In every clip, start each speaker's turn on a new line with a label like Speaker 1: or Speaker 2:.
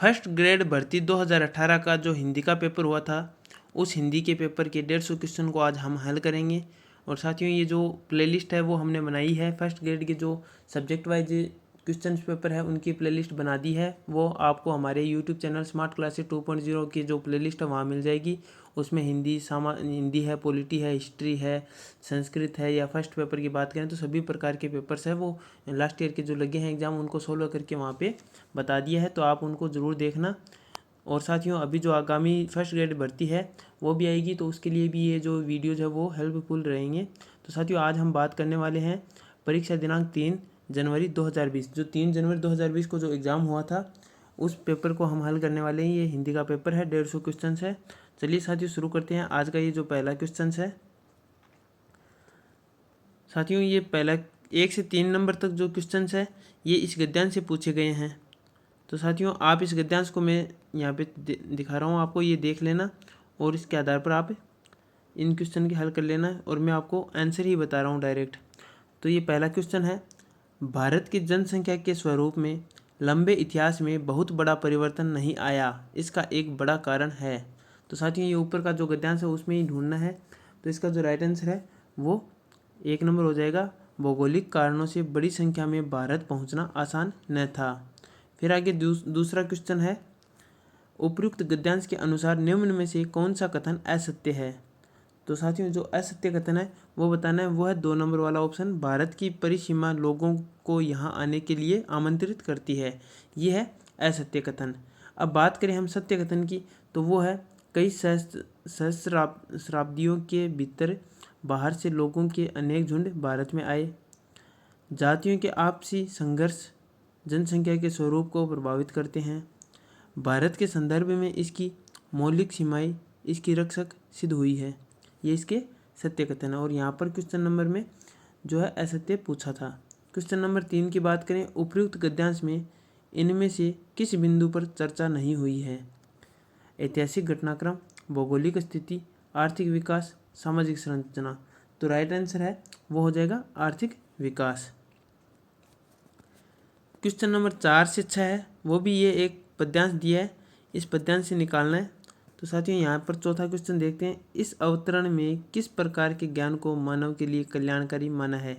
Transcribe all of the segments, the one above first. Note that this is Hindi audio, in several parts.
Speaker 1: फर्स्ट ग्रेड भर्ती 2018 का जो हिंदी का पेपर हुआ था, उस हिंदी के पेपर के 150 क्वेश्चन को आज हम हल करेंगे। और साथियों, ये जो प्लेलिस्ट है वो हमने बनाई है, फर्स्ट ग्रेड के जो सब्जेक्ट वाइज क्वेश्चन पेपर है उनकी प्लेलिस्ट बना दी है। वो आपको हमारे यूट्यूब चैनल स्मार्ट क्लासेस 2.0 की जो प्लेलिस्ट है वहाँ मिल जाएगी। उसमें हिंदी है, पॉलिटी है, हिस्ट्री है, संस्कृत है, या फर्स्ट पेपर की बात करें तो सभी प्रकार के पेपर्स है वो लास्ट ईयर के जो लगे हैं एग्ज़ाम उनको सोल्व करके वहाँ पे बता दिया है, तो आप उनको ज़रूर देखना। और साथियों, अभी जो आगामी फर्स्ट ग्रेड भर्ती है वो भी आएगी, तो उसके लिए भी ये जो वीडियोज़ है वो हेल्पफुल रहेंगे। तो साथियों, आज हम बात करने वाले हैं परीक्षा दिनांक 3 जनवरी 2020, जो 3 जनवरी 2020 को जो एग्ज़ाम हुआ था उस पेपर को हम हल करने वाले हैं। ये हिंदी का पेपर है, 150 क्वेश्चन है। चलिए साथियों, शुरू करते हैं। आज का ये जो पहला क्वेश्चन है साथियों, ये पहला 1 से 3 नंबर तक जो क्वेश्चन है ये इस गद्यांश से पूछे गए हैं। तो साथियों, आप इस गद्यांश को मैं यहाँ पे दिखा रहा हूँ आपको, ये देख लेना और इसके आधार पर आप इन क्वेश्चन के हल कर लेना, और मैं आपको आंसर ही बता रहा हूँ डायरेक्ट। तो ये पहला क्वेश्चन है, भारत की जनसंख्या के स्वरूप में लंबे इतिहास में बहुत बड़ा परिवर्तन नहीं आया, इसका एक बड़ा कारण है। तो साथियों, ये ऊपर का जो गद्यांश है उसमें ही ढूंढना है। तो इसका जो राइट आंसर है वो 1 नंबर हो जाएगा, भौगोलिक कारणों से बड़ी संख्या में भारत पहुंचना आसान न था। फिर आगे दूसरा क्वेश्चन है, उपयुक्त गद्यांश के अनुसार निम्न में से कौन सा कथन असत्य है। तो साथियों, जो असत्य कथन है वो बताना है, वो है 2 नंबर वाला ऑप्शन, भारत की परिसीमा लोगों को यहाँ आने के लिए आमंत्रित करती है, ये है असत्य कथन। अब बात करें हम सत्य कथन की, तो वो है, कई सहस्राब्दियों के भीतर बाहर से लोगों के अनेक झुंड भारत में आए, जातियों के आपसी संघर्ष जनसंख्या के स्वरूप को प्रभावित करते हैं, भारत के संदर्भ में इसकी मौलिक सीमाएं इसकी रक्षक सिद्ध हुई है, ये इसके सत्य कथन है। और यहाँ पर क्वेश्चन नंबर में जो है असत्य पूछा था। क्वेश्चन नंबर 3 की बात करें, उपयुक्त गद्यांश में इनमें से किस बिंदु पर चर्चा नहीं हुई है। ऐतिहासिक घटनाक्रम, भौगोलिक स्थिति, आर्थिक विकास, सामाजिक संरचना। तो राइट आंसर है वो हो जाएगा आर्थिक विकास। क्वेश्चन नंबर 4 से 6 है, वो भी ये एक पद्यांश दिया है, इस पद्यांश से निकालना है। तो साथियों, यहाँ पर चौथा क्वेश्चन देखते हैं, इस अवतरण में किस प्रकार के ज्ञान को मानव के लिए कल्याणकारी माना है।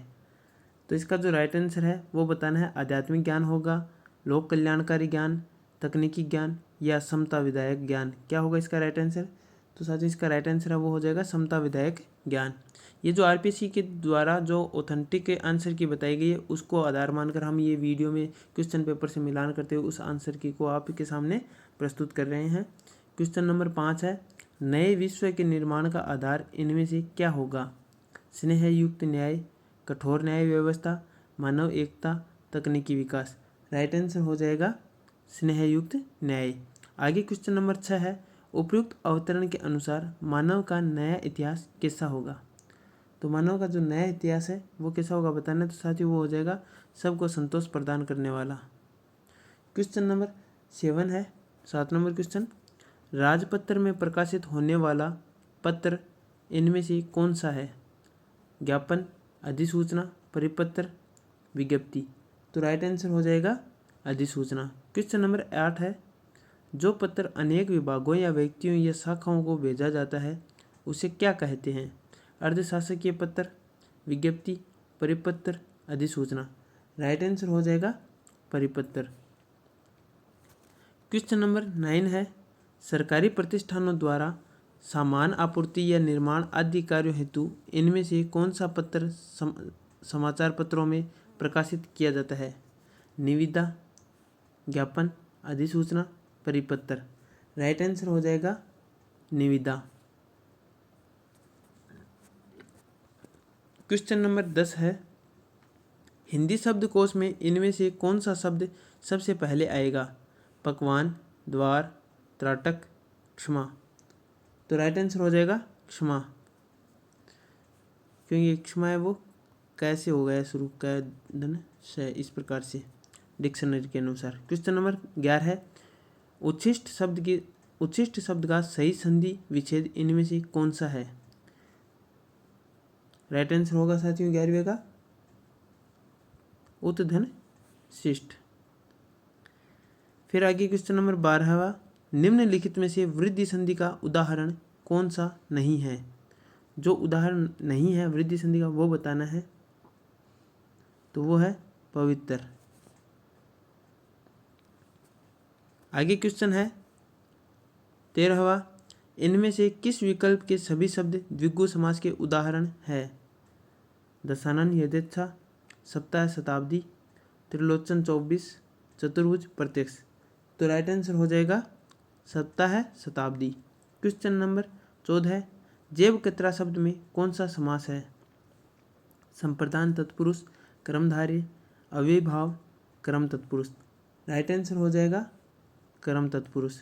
Speaker 1: तो इसका जो राइट आंसर है वो बताना है, आध्यात्मिक ज्ञान होगा, लोक कल्याणकारी ज्ञान, तकनीकी ज्ञान, या समता विधायक ज्ञान। क्या होगा इसका राइट आंसर। तो साथियों, इसका राइट आंसर है वो हो जाएगा समता विधायक ज्ञान। ये जो आरपीएससी के द्वारा जो ऑथेंटिक आंसर की बताई गई है उसको आधार मानकर हम ये वीडियो में क्वेश्चन पेपर से मिलान करते हुए उस आंसर की को आपके सामने प्रस्तुत कर रहे हैं। क्वेश्चन नंबर 5 है, नए विश्व के निर्माण का आधार इनमें से क्या होगा। स्नेह युक्त न्याय, कठोर न्याय व्यवस्था, मानव एकता, तकनीकी विकास। राइट आंसर हो जाएगा स्नेह युक्त न्याय। आगे क्वेश्चन नंबर 6 है, उपयुक्त अवतरण के अनुसार मानव का नया इतिहास कैसा होगा। तो मानव का जो नया इतिहास है वो कैसा होगा बताना है। तो साथियों, वो हो जाएगा सबको संतोष प्रदान करने वाला। क्वेश्चन नंबर 7 है, 7 नंबर क्वेश्चन, राजपत्र में प्रकाशित होने वाला पत्र इनमें से कौन सा है। ज्ञापन, अधिसूचना, परिपत्र, विज्ञप्ति। तो राइट आंसर हो जाएगा अधिसूचना। क्वेश्चन नंबर 8 है, जो पत्र अनेक विभागों या व्यक्तियों या शाखाओं को भेजा जाता है उसे क्या कहते हैं। अर्धशासकीय पत्र, विज्ञप्ति, परिपत्र, अधिसूचना। राइट आंसर हो जाएगा परिपत्र। क्वेश्चन नंबर 9 है, सरकारी प्रतिष्ठानों द्वारा सामान आपूर्ति या निर्माण आदि कार्यों हेतु इनमें से कौन सा पत्र समाचार पत्रों में प्रकाशित किया जाता है। निविदा, ज्ञापन, अधिसूचना, परिपत्र। राइट आंसर हो जाएगा निविदा। क्वेश्चन नंबर 10 है, हिंदी शब्दकोश में इनमें से कौन सा शब्द सबसे पहले आएगा। पकवान, द्वार, त्राटक, क्षमा। तो राइट आंसर हो जाएगा क्षमा, क्योंकि क्षमा है वो कैसे हो गया शुरू कै धन से, इस प्रकार से डिक्शनरी के अनुसार। क्वेश्चन नंबर 11 है, उच्छिष्ट शब्द का सही संधि विच्छेद इनमें से कौन सा है। राइट आंसर होगा साथियों 11वें का उत्धन शिष्ट। फिर आगे क्वेश्चन नंबर 12वां, निम्नलिखित में से वृद्धि संधि का उदाहरण कौन सा नहीं है। जो उदाहरण नहीं है वृद्धि संधि का वो बताना है, तो वो है पवित्र। आगे क्वेश्चन है 13वां, इनमें से किस विकल्प के सभी शब्द द्विगु समास के उदाहरण है। दशानन यथेच्छा, सप्ताह शताब्दी, त्रिलोचन 24, चतुर्भुज प्रत्यक्ष। तो राइट आंसर हो जाएगा सप्ताह शताब्दी। क्वेश्चन नंबर 14, जैव कतरा शब्द में कौन सा समास है। संप्रदान तत्पुरुष, कर्मधारय, अव्ययभाव, कर्म तत्पुरुष। राइट आंसर हो जाएगा कर्म तत्पुरुष।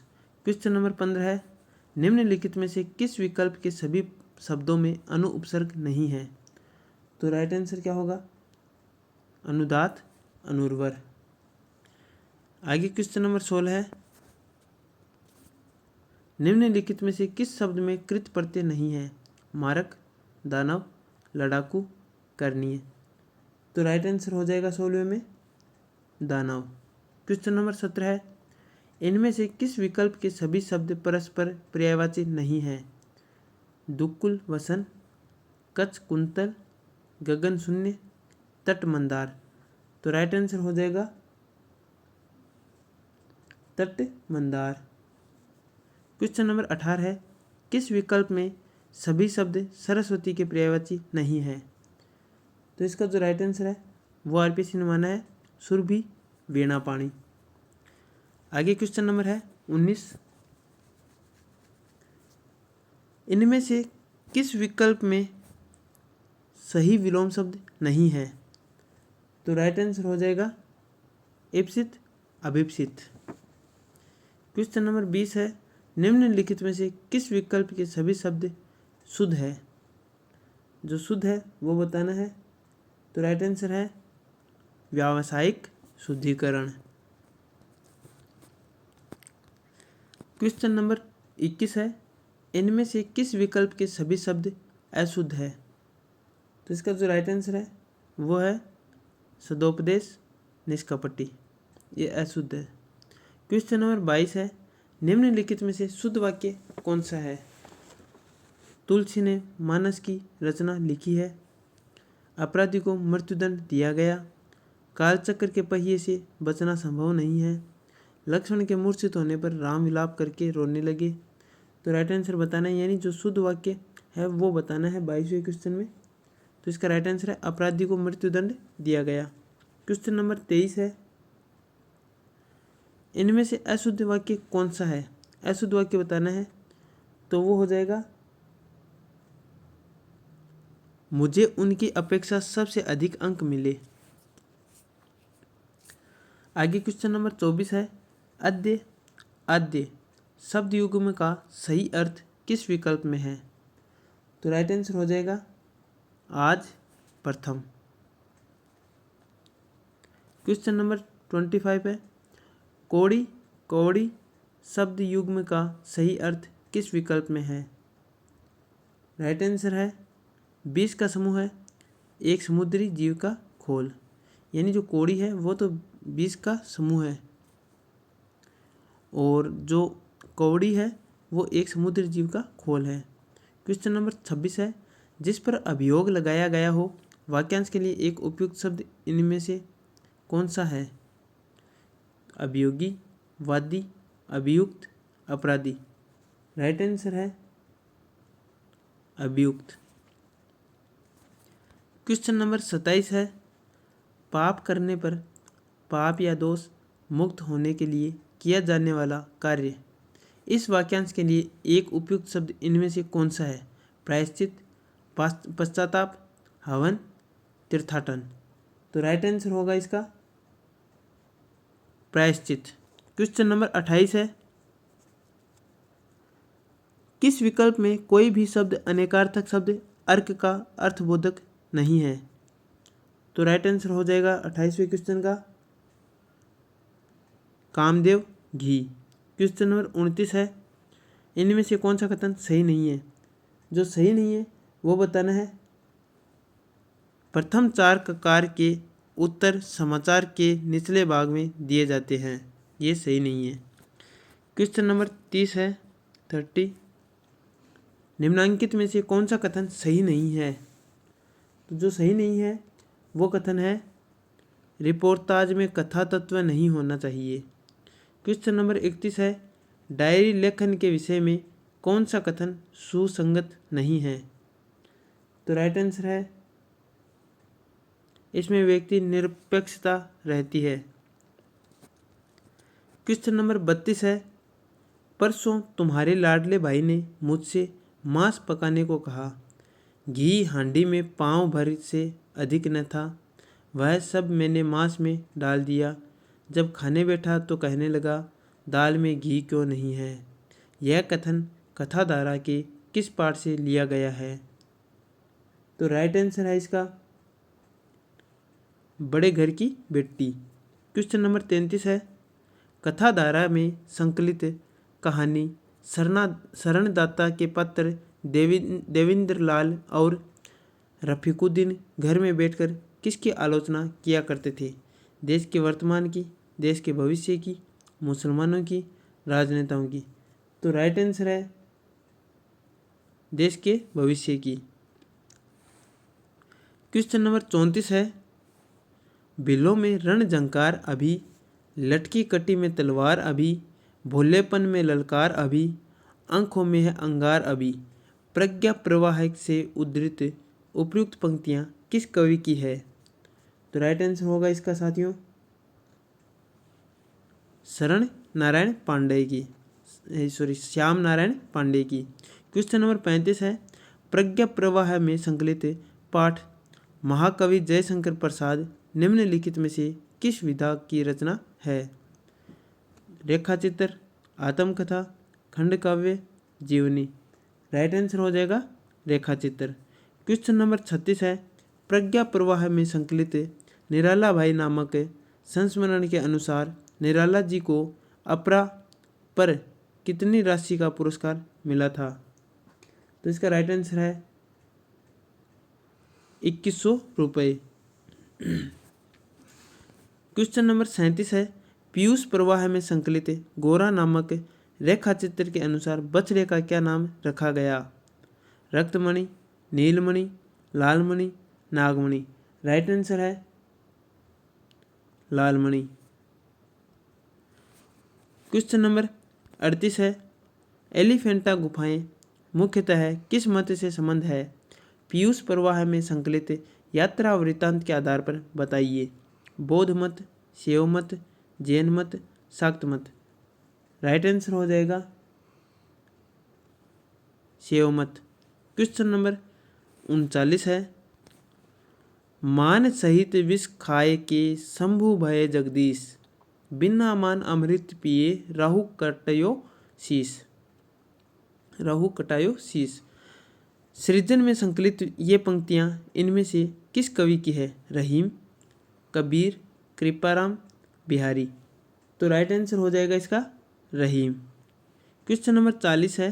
Speaker 1: क्वेश्चन नंबर 15 है, निम्नलिखित में से किस विकल्प के सभी शब्दों में अनु उपसर्ग नहीं है। तो राइट आंसर क्या होगा, अनुदात, अनुर्वर। आगे क्वेश्चन नंबर 16 है, निम्नलिखित में से किस शब्द में कृत प्रत्यय नहीं है। मारक, दानव, लड़ाकू, करनीय। तो राइट आंसर हो जाएगा 16 में दानव। क्वेश्चन नंबर 17 है, इनमें से किस विकल्प के सभी शब्द परस्पर पर्यायवाची नहीं है। दुक्कुल वसन, कच्छ कुंतल, गगन शून्य, तट मंदार। तो राइट आंसर हो जाएगा तट मंदार। क्वेश्चन नंबर 18 है, किस विकल्प में सभी शब्द सरस्वती के पर्यायवाची नहीं है। तो इसका जो राइट आंसर है वो आरपीएससी ने माना है सुरभि, वीणा पाणी। आगे क्वेश्चन नंबर है 19, इनमें से किस विकल्प में सही विलोम शब्द नहीं है। तो राइट आंसर हो जाएगा इप्सित, अभिप्सित। क्वेश्चन नंबर 20 है, निम्नलिखित में से किस विकल्प के सभी शब्द शुद्ध है। जो शुद्ध है वो बताना है। तो राइट आंसर है व्यावसायिक शुद्धिकरण। क्वेश्चन नंबर 21 है, इनमें से किस विकल्प के सभी शब्द अशुद्ध है। तो इसका जो राइट आंसर है वो है सदोपदेश, निष्कपटी, ये अशुद्ध है। क्वेश्चन नंबर 22 है, निम्नलिखित में से शुद्ध वाक्य कौन सा है। तुलसी ने मानस की रचना लिखी है, अपराधी को मृत्युदंड दिया गया, कालचक्र के पहिए से बचना संभव नहीं है, लक्ष्मण के मूर्छित होने पर राम विलाप करके रोने लगे। तो राइट आंसर बताना है, यानी जो शुद्ध वाक्य है वो बताना है 22वें क्वेश्चन में। तो इसका राइट आंसर है अपराधी को मृत्युदंड दिया गया। क्वेश्चन नंबर 23 है, इनमें से अशुद्ध वाक्य कौन सा है। अशुद्ध वाक्य बताना है, तो वो हो जाएगा मुझे उनकी अपेक्षा सबसे अधिक अंक मिले। आगे क्वेश्चन नंबर 24 है, अद्य, आद्य शब्द युग्म का सही अर्थ किस विकल्प में है। तो राइट आंसर हो जाएगा आज, प्रथम। क्वेश्चन नंबर 25 है, कोड़ी, कौड़ी शब्द युग्म का सही अर्थ किस विकल्प में है। राइट आंसर है 20 का समूह है, एक समुद्री जीव का खोल। यानी जो कोड़ी है वो तो 20 का समूह है, और जो कौड़ी है वो एक समुद्री जीव का खोल है। क्वेश्चन नंबर 26 है, जिस पर अभियोग लगाया गया हो वाक्यांश के लिए एक उपयुक्त शब्द इनमें से कौन सा है। अभियोगी, वादी, अभियुक्त, अपराधी। राइट आंसर है अभियुक्त। क्वेश्चन नंबर 27 है, पाप करने पर पाप या दोष मुक्त होने के लिए किया जाने वाला कार्य। इस वाक्यांश के लिए एक उपयुक्त शब्द इनमें से कौन सा है। प्रायश्चित, पश्चाताप, हवन, तीर्थाटन। तो राइट आंसर होगा इसका प्रायश्चित। क्वेश्चन नंबर 28 है, किस विकल्प में कोई भी शब्द अनेकार्थक शब्द अर्क का अर्थबोधक नहीं है। तो राइट आंसर हो जाएगा 28वें क्वेश्चन का कामदेव, घी। क्वेश्चन नंबर 29 है, इनमें से कौन सा कथन सही नहीं है। जो सही नहीं है वो बताना है। प्रथम 4 ककार के उत्तर समाचार के निचले भाग में दिए जाते हैं। ये सही नहीं है। क्वेश्चन नंबर 30 है 30, निम्नलिखित में से कौन सा कथन सही नहीं है? तो जो सही नहीं है वो कथन है रिपोर्ताज में कथा तत्व नहीं होना चाहिए। क्वेश्चन नंबर 31 है डायरी लेखन के विषय में कौन सा कथन सुसंगत नहीं है? तो राइट आंसर है इसमें व्यक्ति निरपेक्षता रहती है। क्वेश्चन नंबर 32 है परसों तुम्हारे लाडले भाई ने मुझसे मांस पकाने को कहा। घी हांडी में पाँव भर से अधिक न था। वह सब मैंने मांस में डाल दिया। जब खाने बैठा तो कहने लगा दाल में घी क्यों नहीं है? यह कथन कथाधारा के किस पाठ से लिया गया है? तो राइट आंसर है इसका बड़े घर की बेटी। क्वेश्चन नंबर 33 है कथाधारा में संकलित कहानी शरणदाता के पत्र देवेंद्र लाल और रफीकुद्दीन घर में बैठकर किसकी आलोचना किया करते थे? देश के वर्तमान की, देश के भविष्य की, मुसलमानों की, राजनेताओं की? तो राइट आंसर है देश के भविष्य की। क्वेश्चन नंबर 34 है बिलों में रणझंकार अभी, लटकी कटी में तलवार अभी, भोलेपन में ललकार अभी, आंखों में है अंगार अभी। प्रज्ञा प्रवाह से उद्धृत उपयुक्त पंक्तियां किस कवि की है? तो राइट आंसर होगा इसका साथियों शरण नारायण पांडे की, श्याम नारायण पांडे की। क्वेश्चन नंबर 35 है प्रज्ञा प्रवाह में संकलित पाठ महाकवि जयशंकर प्रसाद निम्नलिखित में से किस विधा की रचना है? रेखाचित्र, आत्मकथा, खंडकाव्य, जीवनी? राइट आंसर हो जाएगा रेखाचित्र। क्वेश्चन नंबर 36 है प्रज्ञा प्रवाह में संकलित निराला भाई नामक संस्मरण के अनुसार निराला जी को अपरा पर कितनी राशि का पुरस्कार मिला था? तो इसका राइट आंसर है 2100 रुपये। क्वेश्चन नंबर 37 है पीयूष प्रवाह में संकलित गोरा नामक रेखाचित्र के अनुसार बछड़े का क्या नाम रखा गया? रक्तमणि, नीलमणि, लालमणि, नागमणि? राइट आंसर है लालमणि। क्वेश्चन नंबर 38 है एलिफेंटा गुफाएं मुख्यतः किस मत से संबंध है? पीयूष प्रवाह में संकलित यात्रा वृत्तांत के आधार पर बताइए। बौद्ध मत, शैव मत, जैन मत, शाक्त मत? राइट आंसर हो जाएगा शैव मत। क्वेश्चन नंबर 39 है मान सहित विष खाए के शंभु भय जगदीश, बिना मान अमृत पिए राहु कटयो शीश। राहु कटायो शीश। सृजन में संकलित ये पंक्तियाँ इनमें से किस कवि की है? रहीम, कबीर, कृपाराम, बिहारी? तो राइट आंसर हो जाएगा इसका रहीम। क्वेश्चन नंबर 40 है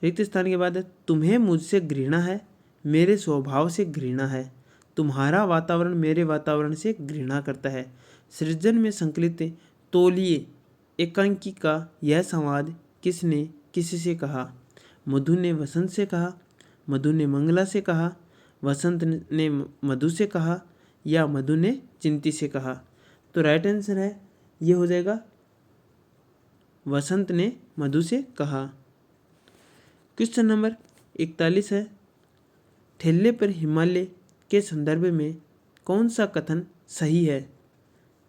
Speaker 1: रिक्त स्थान के बाद तुम्हें मुझसे घृणा है, मेरे स्वभाव से घृणा है, तुम्हारा वातावरण मेरे वातावरण से घृणा करता है। सृजन में संकलित तौलिए एकांकी का यह संवाद किसने किससे कहा? मधु ने वसंत से कहा, मधु ने मंगला से कहा, वसंत ने मधु से कहा, या मधु ने चिंती से कहा? तो राइट आंसर है ये हो जाएगा वसंत ने मधु से कहा। क्वेश्चन नंबर 41 है ठेले पर हिमालय के संदर्भ में कौन सा कथन सही है?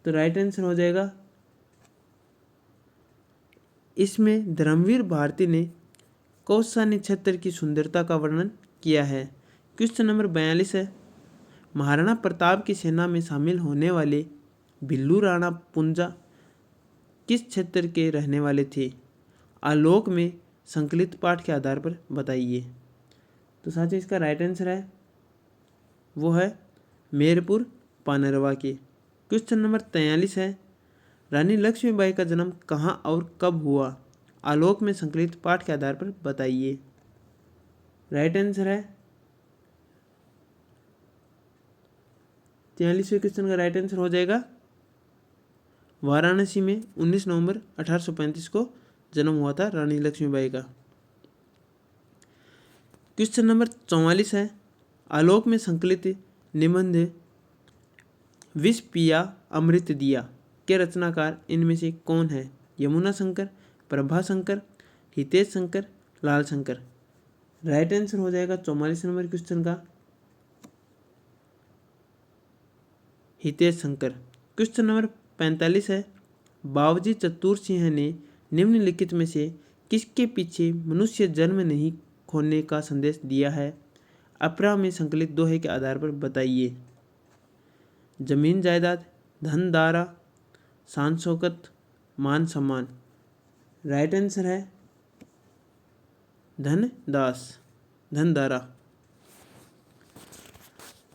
Speaker 1: तो राइट आंसर हो जाएगा इसमें धर्मवीर भारती ने कौसानी क्षेत्र की सुंदरता का वर्णन किया है। क्वेश्चन नंबर 42 है महाराणा प्रताप की सेना में शामिल होने वाले भिल्लू राणा पुंजा किस क्षेत्र के रहने वाले थे? आलोक में संकलित पाठ के आधार पर बताइए। तो साथियों इसका राइट आंसर है वो है मेरपुर पानरवा के। क्वेश्चन नंबर 43 है रानी लक्ष्मीबाई का जन्म कहाँ और कब हुआ? आलोक में संकलित पाठ के आधार पर बताइए। राइट आंसर है 43वें क्वेश्चन का राइट आंसर हो जाएगा वाराणसी में 19 नवंबर 1835 को जन्म हुआ था रानी लक्ष्मीबाई का। क्वेश्चन नंबर 44 है, आलोक में संकलित निबंध विष पिया अमृत दिया के रचनाकार इनमें से कौन है? यमुना शंकर, प्रभा शंकर, हितेश शंकर, लाल शंकर। राइट आंसर हो जाएगा 44 नंबर क्वेश्चन का हितेश शंकर। क्वेश्चन नंबर 45 है, बावजी चतुर सिंह ने निम्नलिखित में से किसके पीछे मनुष्य जन्म नहीं खोने का संदेश दिया है? अपरा में संकलित दोहे के आधार पर बताइए। जमीन जायदाद, धन दारा, शान शौकत, मान सम्मान। राइट आंसर है धन दारा।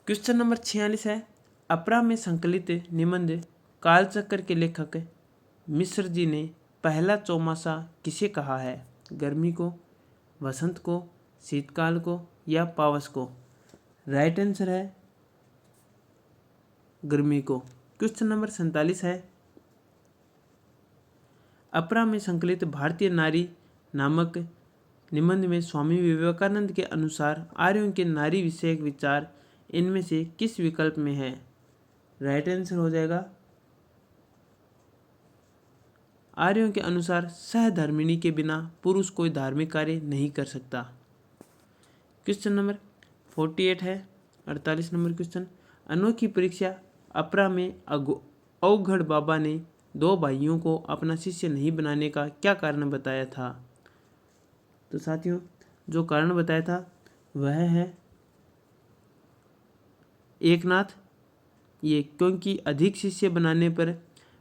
Speaker 1: क्वेश्चन नंबर 46 है, अपरा में संकलित निबंध कालचक्र के लेखक मिश्र जी ने पहला चौमासा किसे कहा है? गर्मी को, वसंत को, शीतकाल को या पावस को? राइट आंसर है गर्मी को। क्वेश्चन नंबर 47 है, अपरा में संकलित भारतीय नारी नामक निबंध में स्वामी विवेकानंद के अनुसार आर्यों के नारी विषयक विचार इनमें से किस विकल्प में है? राइट आंसर हो जाएगा आर्यों के अनुसार सहधर्मिणी के बिना पुरुष कोई धार्मिक कार्य नहीं कर सकता। क्वेश्चन नंबर 48 है, 48 नंबर क्वेश्चन, अनोखी परीक्षा अपरा में अवघड़ बाबा ने दो भाइयों को अपना शिष्य नहीं बनाने का क्या कारण बताया था? तो साथियों, जो कारण बताया था वह है एकनाथ, ये क्योंकि अधिक शिष्य बनाने पर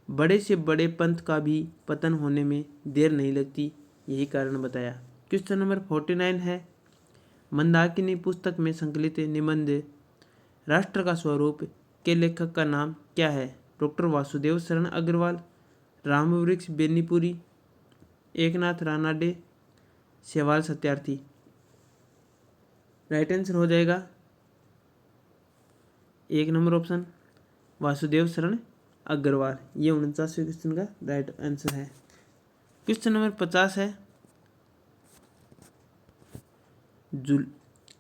Speaker 1: बड़े से बड़े पंथ का भी पतन होने में देर नहीं लगती, यही कारण बताया। क्वेश्चन नंबर 49 है, मंदाकिनी पुस्तक में संकलित निबंध राष्ट्र का स्वरूप के लेखक का नाम क्या है? डॉक्टर वासुदेव शरण अग्रवाल, रामवृक्ष बेनीपुरी, एकनाथ रानाडे, सेवाल सत्यार्थी। राइट आंसर हो जाएगा 1 नंबर ऑप्शन वासुदेव शरण अग्रवाल। ये 49वें क्वेश्चन का राइट आंसर है। क्वेश्चन नंबर 50 है,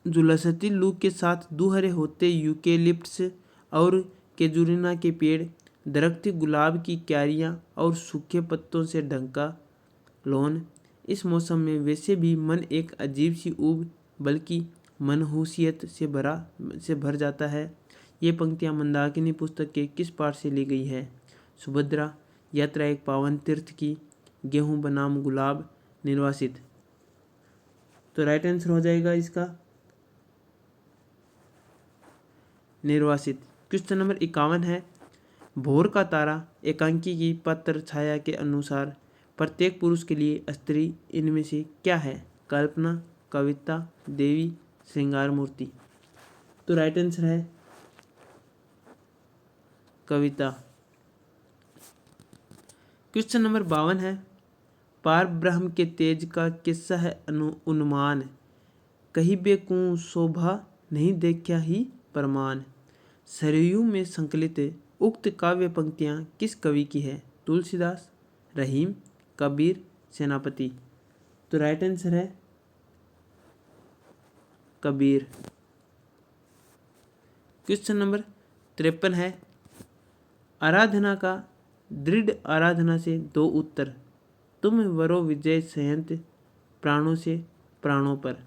Speaker 1: जुलसती लू के साथ दूहरे होते यूकेलिप्टस और केजुरिना के पेड़, दरख्ती गुलाब की क्यारियाँ और सूखे पत्तों से ढंका लॉन, इस मौसम में वैसे भी मन एक अजीब सी ऊब बल्कि मनहूसियत से भर जाता है। ये पंक्तियाँ मंदाकिनी पुस्तक के किस पाठ से ली गई है? सुभद्रा, यात्रा एक पावन तीर्थ की, गेहूं बनाम गुलाब, निर्वासित। तो राइट आंसर हो जाएगा इसका निर्वासित। क्वेश्चन नंबर 51 है, भोर का तारा एकांकी की पत्र छाया के अनुसार प्रत्येक पुरुष के लिए स्त्री इनमें से क्या है? कल्पना, कविता, देवी, श्रृंगार मूर्ति। तो राइट आंसर है कविता। क्वेश्चन नंबर 52 है, पार ब्रह्म के तेज का किस्सा है उन्मान, कहीं बेकूं शोभा नहीं देखा ही प्रमाण। सरयू में संकलित उक्त काव्य पंक्तियाँ किस कवि की है? तुलसीदास, रहीम, कबीर, सेनापति। तो राइट आंसर है कबीर। क्वेश्चन नंबर 53 है, आराधना का दृढ़ आराधना से दो उत्तर, तुम वरो विजय संयंत प्राणों से प्राणों पर।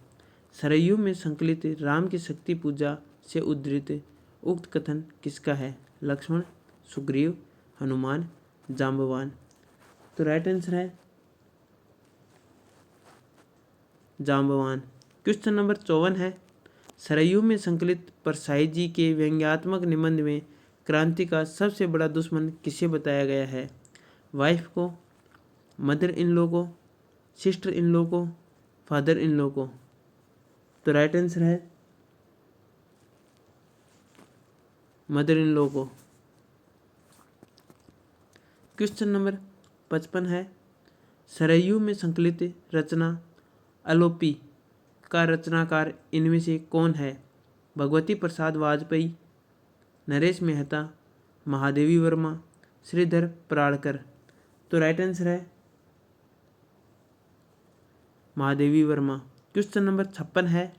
Speaker 1: सरयू में संकलित राम की शक्ति पूजा से उद्धृत उक्त कथन किसका है? लक्ष्मण, सुग्रीव, हनुमान, जाम्बवान। तो राइट आंसर है जाम्बवान। क्वेश्चन नंबर 54 है, सरयू में संकलित परसाई जी के व्यंग्यात्मक निबंध में क्रांति का सबसे बड़ा दुश्मन किसे बताया गया है? वाइफ को, मदर इन लॉ को, सिस्टर इन लॉ को, फादर इन लॉ को। तो राइट आंसर है मदर इन लॉ को। क्वेश्चन नंबर 55 है, सरयू में संकलित रचना अलोपी का रचनाकार इनमें से कौन है? भगवती प्रसाद वाजपेयी, नरेश मेहता, महादेवी वर्मा, श्रीधर प्राड़कर। तो राइट आंसर है महादेवी वर्मा। क्वेश्चन नंबर 56 है,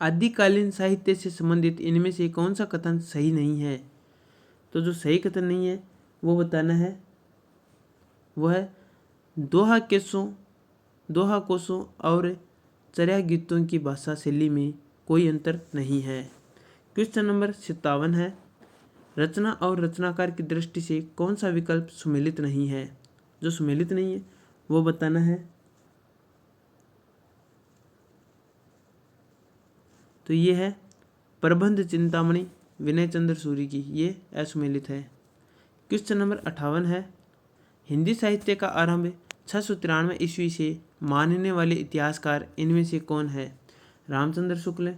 Speaker 1: आदिकालीन साहित्य से संबंधित इनमें से कौन सा कथन सही नहीं है? तो जो सही कथन नहीं है वो बताना है। वो है दोहा कोसों और चर्या गीतों की भाषा शैली में कोई अंतर नहीं है। क्वेश्चन नंबर 57 है, रचना और रचनाकार की दृष्टि से कौन सा विकल्प सुमेलित नहीं है? जो सुमेलित नहीं है वो बताना है। तो ये है प्रबंध चिंतामणि विनय चंद्र सूरी की, ये असुमेलित है। क्वेश्चन नंबर 58 है, हिंदी साहित्य का आरंभ 693 ईस्वी से मानने वाले इतिहासकार इनमें से कौन है? Ramchandra Shukla,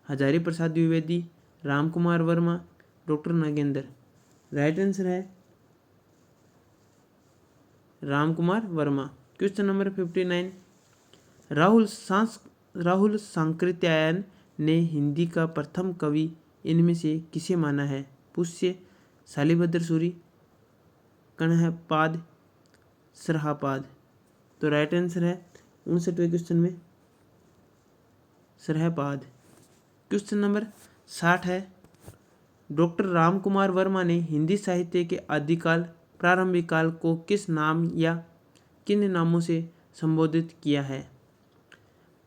Speaker 1: Hazari Prasad Dwivedi, Ram Kumar Verma, doctor Nagendra. Right answer है राम कुमार वर्मा। क्वेश्चन नंबर 59, राहुल सांकृत्यायन ने हिंदी का प्रथम कवि इनमें से किसे माना है? पुष्य, शालिभद्र सूरी, कण्हपाद, सरहापाद। तो राइट आंसर है 59वें क्वेश्चन में सरहापाद। क्वेश्चन नंबर 60 है, डॉक्टर राम कुमार वर्मा ने हिंदी साहित्य के आदिकाल प्रारंभिक काल को किस नाम या किन नामों से संबोधित किया है?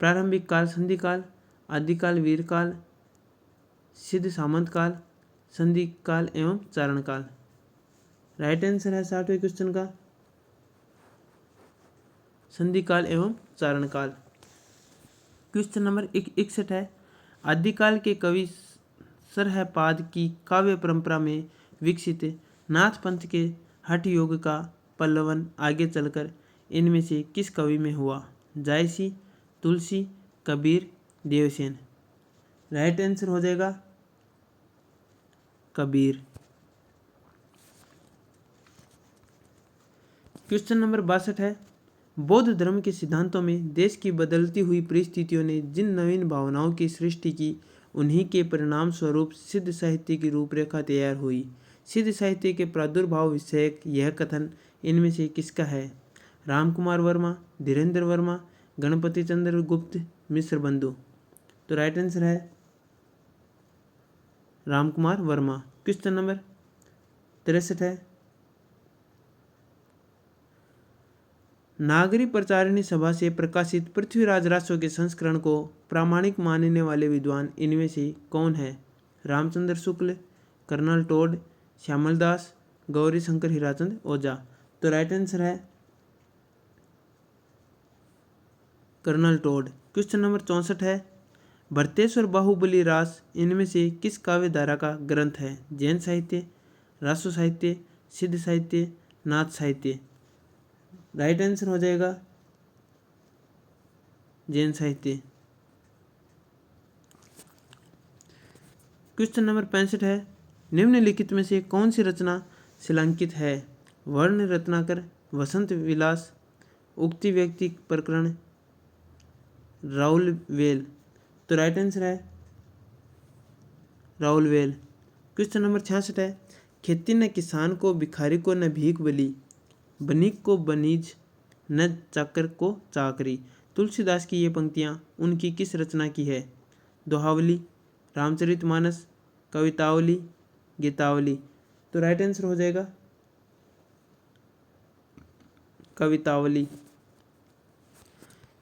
Speaker 1: प्रारंभिक काल संधि काल, आदिकाल वीर काल, सिद्ध सामंत काल, संधि काल एवं चारण काल। राइट आंसर है 60वें क्वेश्चन का संधि काल एवं चारण काल। क्वेश्चन नंबर 61 है, आदिकाल के कवि सरहपाद की काव्य परंपरा में विकसित नाथ पंथ के हठ योग का पल्लवन आगे चलकर इनमें से किस कवि में हुआ? जायसी, तुलसी, कबीर, देवसेन। राइट आंसर हो जाएगा कबीर। क्वेश्चन नंबर 62 है, बौद्ध धर्म के सिद्धांतों में देश की बदलती हुई परिस्थितियों ने जिन नवीन भावनाओं की सृष्टि की उन्हीं के परिणाम स्वरूप सिद्ध साहित्य की रूपरेखा तैयार हुई। सिद्ध साहित्य के प्रादुर्भाव विषयक यह कथन इनमें से किसका है? राम कुमार वर्मा, धीरेन्द्र वर्मा, गणपति चंद्र गुप्त, मिश्र बंधु। तो राइट आंसर है राम कुमार वर्मा। क्वेश्चन नंबर 63 है, नागरी प्रचारिणी सभा से प्रकाशित पृथ्वीराज रासो के संस्करण को प्रामाणिक मानने वाले विद्वान इनमें से कौन है? रामचंद्र शुक्ल, कर्नल टोड, श्यामल दास, गौरी शंकर हीराचंद ओझा। तो राइट आंसर है कर्नल टोड। क्वेश्चन नंबर 64 है, भरतेश्वर बाहुबली रास इनमें से किस काव्य धारा का ग्रंथ है? जैन साहित्य, रासो साहित्य, सिद्ध साहित्य, नाथ साहित्य। राइट आंसर हो जाएगा जैन साहित्य। क्वेश्चन नंबर 65 है, निम्नलिखित में से कौन सी रचना शिलांकित है? वर्ण रत्नाकर, वसंत विलास, उक्ति व्यक्ति प्रकरण, राउल वेल। तो राइट आंसर है राउल वेल। क्वेश्चन नंबर 66 है, खेती न किसान को, भिखारी को न भीख बली, बनिक को बनीज, न चाकर को चाकरी। तुलसीदास की ये पंक्तियाँ उनकी किस रचना की है? दोहावली, रामचरितमानस, कवितावली, गीतावली। तो राइट आंसर हो जाएगा कवितावली।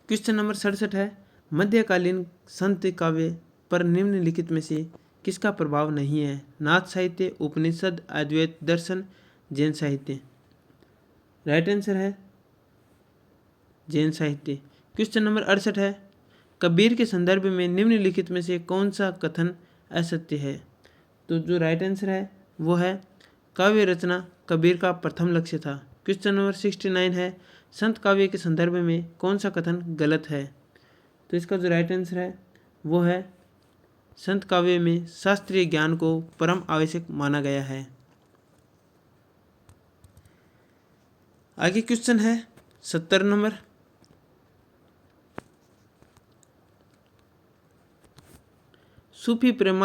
Speaker 1: क्वेश्चन नंबर 67 है, मध्यकालीन संत काव्य पर निम्नलिखित में से किसका प्रभाव नहीं है? नाथ साहित्य, उपनिषद, अद्वैत दर्शन, जैन साहित्य। राइट आंसर है जैन साहित्य। क्वेश्चन नंबर 68 है, कबीर के संदर्भ में निम्नलिखित में से कौन सा कथन असत्य है? तो जो राइट आंसर है वो है काव्य रचना कबीर का प्रथम लक्ष्य था। क्वेश्चन नंबर 69 है, संत काव्य के संदर्भ में कौन सा कथन गलत है? तो इसका जो राइट आंसर है वो है संत काव्य में शास्त्रीय ज्ञान को परम आवश्यक माना गया है। आगे क्वेश्चन है 70 नंबर, सूफी प्रेम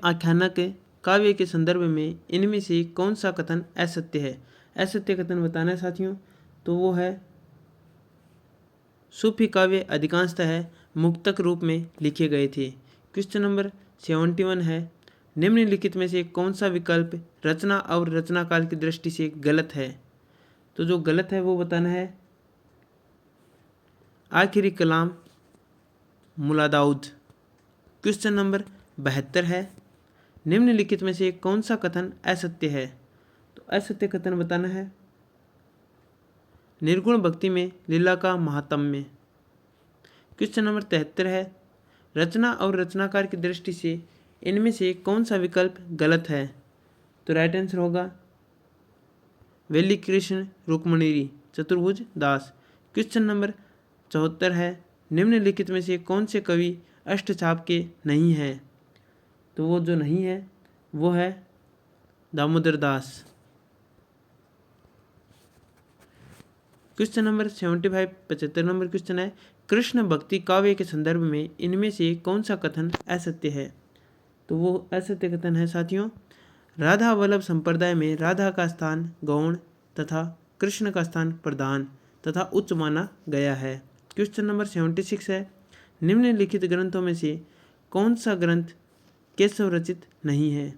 Speaker 1: आख्यानक काव्य के संदर्भ में इनमें से कौन सा कथन असत्य है? असत्य कथन बताना है साथियों, तो वो है सूफी काव्य अधिकांशतः मुक्तक रूप में लिखे गए थे। क्वेश्चन नंबर 71 है, निम्नलिखित में से कौन सा विकल्प रचना और रचना काल की दृष्टि से गलत है? तो जो गलत है वो बताना है आखिरी कलाम मुला दाऊद। क्वेश्चन नंबर 72 है, निम्नलिखित में से कौन सा कथन असत्य है? तो असत्य कथन बताना है निर्गुण भक्ति में लीला का महात्म्य। क्वेश्चन नंबर 73 है, रचना और रचनाकार की दृष्टि से इनमें से कौन सा विकल्प गलत है? तो राइट आंसर होगा वेली कृष्ण रुक्मणीरी चतुर्भुज दास। क्वेश्चन नंबर 74 है, निम्नलिखित में से कौन से कवि अष्टचाप के नहीं हैं? तो वो जो नहीं है वो है Damodar Das. Question number 75 75 number question है, कृष्ण भक्ति काव्य के संदर्भ में इनमें से कौन सा कथन असत्य है? तो वो असत्य कथन है साथियों, राधा वल्लभ संप्रदाय में राधा का स्थान गौण तथा कृष्ण का स्थान प्रधान तथा उच्च माना गया है। क्वेश्चन नंबर 76 है, निम्नलिखित ग्रंथों में से कौन सा ग्रंथ केशव रचित नहीं है?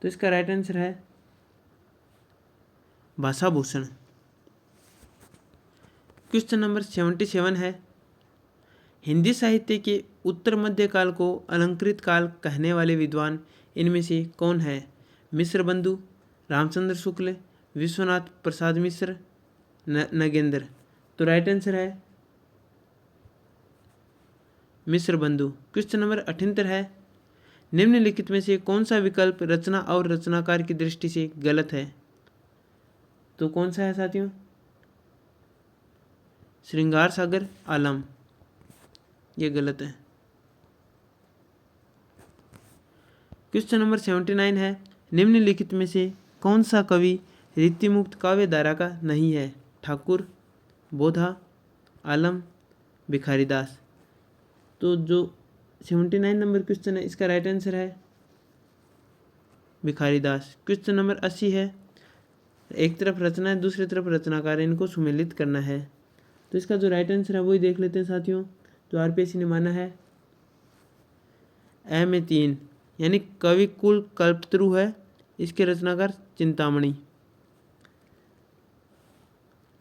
Speaker 1: तो इसका राइट आंसर है भाषाभूषण। क्वेश्चन नंबर 77 है, हिंदी साहित्य के उत्तर मध्य काल को अलंकृत काल कहने वाले विद्वान इनमें से कौन है? मिश्र बंधु, रामचंद्र शुक्ल, विश्वनाथ प्रसाद मिश्र, नगेंद्र। तो राइट आंसर है मिश्र बंधु। क्वेश्चन नंबर 78 है, निम्नलिखित में से कौन सा विकल्प रचना और रचनाकार की दृष्टि से गलत है? तो कौन सा है साथियों? श्रृंगार सागर आलम, ये गलत है। क्वेश्चन नंबर 79 है, निम्नलिखित में से कौन सा कवि रीतिमुक्त काव्य धारा का नहीं है? ठाकुर, बोधा, आलम, भिखारीदास। तो जो 79 नंबर क्वेश्चन है इसका राइट आंसर है भिखारीदास। क्वेश्चन नंबर 80 है, एक तरफ रचना है दूसरी तरफ रचनाकार है, इनको सुमेलित करना है। तो इसका जो राइट आंसर है वही देख लेते हैं साथियों। तो आरपीएससी ने माना है ए में 3 यानी कवि कुल कल्पतरु है, इसके रचनाकार चिंतामणि।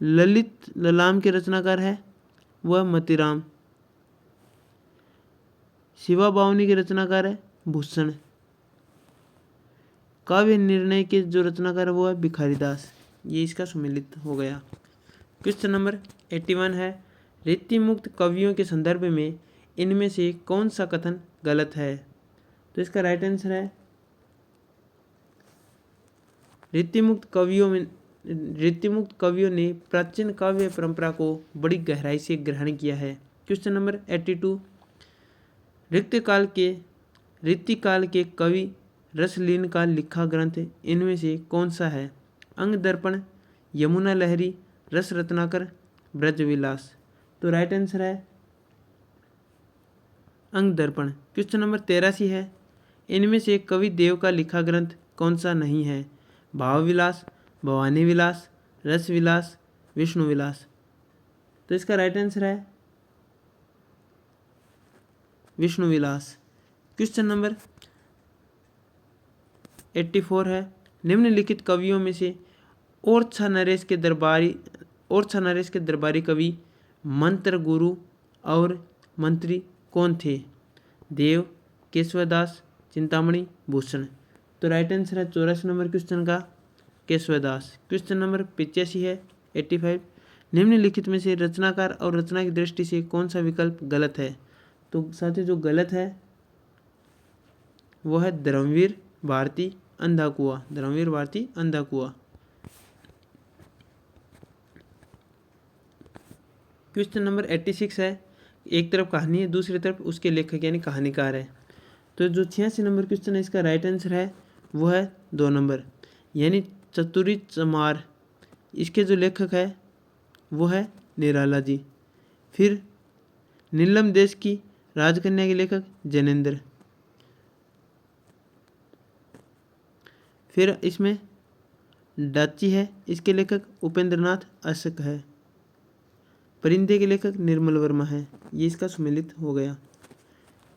Speaker 1: ललित ललाम के रचनाकार है वह मतीराम। शिवा बावनी के रचनाकार है भूषण। काव्य निर्णय के जो रचनाकार है वो है भिखारीदास। ये इसका सुमेलित हो गया। क्वेश्चन नंबर 81 है, रीतिमुक्त कवियों के संदर्भ में इनमें से कौन सा कथन गलत है? तो इसका राइट आंसर है रीतिमुक्त कवियों ने प्राचीन काव्य परंपरा को बड़ी गहराई से ग्रहण किया है। क्वेश्चन नंबर 82, रीतिकाल के कवि रसलीन का लिखा ग्रंथ इनमें से कौन सा है? अंग दर्पण, यमुना लहरी, रस रत्नाकर, ब्रजविलास। तो राइट आंसर है अंग दर्पण। क्वेश्चन नंबर 83 है, इनमें से कवि देव का लिखा ग्रंथ कौन सा नहीं है? भाव विलास, भवानी विलास, रस विलास, विष्णु विलास। तो इसका राइट आंसर है विष्णु विलास। क्वेश्चन नंबर 84 है, निम्नलिखित कवियों में से ओरछा नरेश के दरबारी कवि, मंत्र गुरु और मंत्री कौन थे? देव, केशवदास, चिंतामणि, भूषण। तो राइट आंसर है 84 नंबर क्वेश्चन का केशवदास। क्वेश्चन नंबर 85 है 85, निम्नलिखित में से रचनाकार और रचना की दृष्टि से कौन सा विकल्प गलत है? तो साथियों जो गलत है वो है धर्मवीर भारती अंधा कुआं। धर्मवीर भारती अंधा कुआं। क्वेश्चन नंबर 86 है, एक तरफ कहानी है दूसरी तरफ उसके लेखक यानी कहानीकार है। तो जो 86 नंबर क्वेश्चन है इसका राइट आंसर है वो है 2 नंबर यानी चतुरी चमार। इसके जो लेखक है वो है निराला जी। फिर नीलम देश की राजकन्या के लेखक जैनेन्द्र। फिर इसमें डाची है, इसके लेखक उपेंद्र नाथ अशक है। परिंदे के लेखक निर्मल वर्मा है। ये इसका सुमेलित हो गया।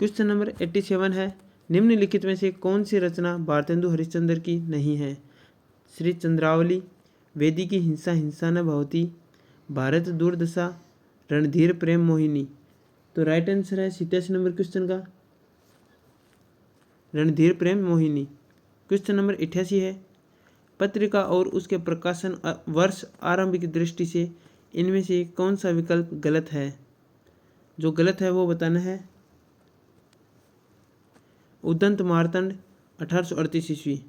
Speaker 1: क्वेश्चन नंबर 87 है, निम्नलिखित में से कौन सी रचना भारतेंदु हरिश्चंद्र की नहीं है? श्री चंद्रावली, वेदी की हिंसा हिंसा न भवती, भारत दुर्दशा, रणधीर प्रेम मोहिनी। तो राइट आंसर है 87 नंबर क्वेश्चन का रणधीर प्रेम मोहिनी। क्वेश्चन नंबर 88 है, पत्रिका और उसके प्रकाशन वर्ष आरंभ की दृष्टि से इनमें से कौन सा विकल्प गलत है? जो गलत है वो बताना है। उदंत मार्तंड 1838 ईस्वी।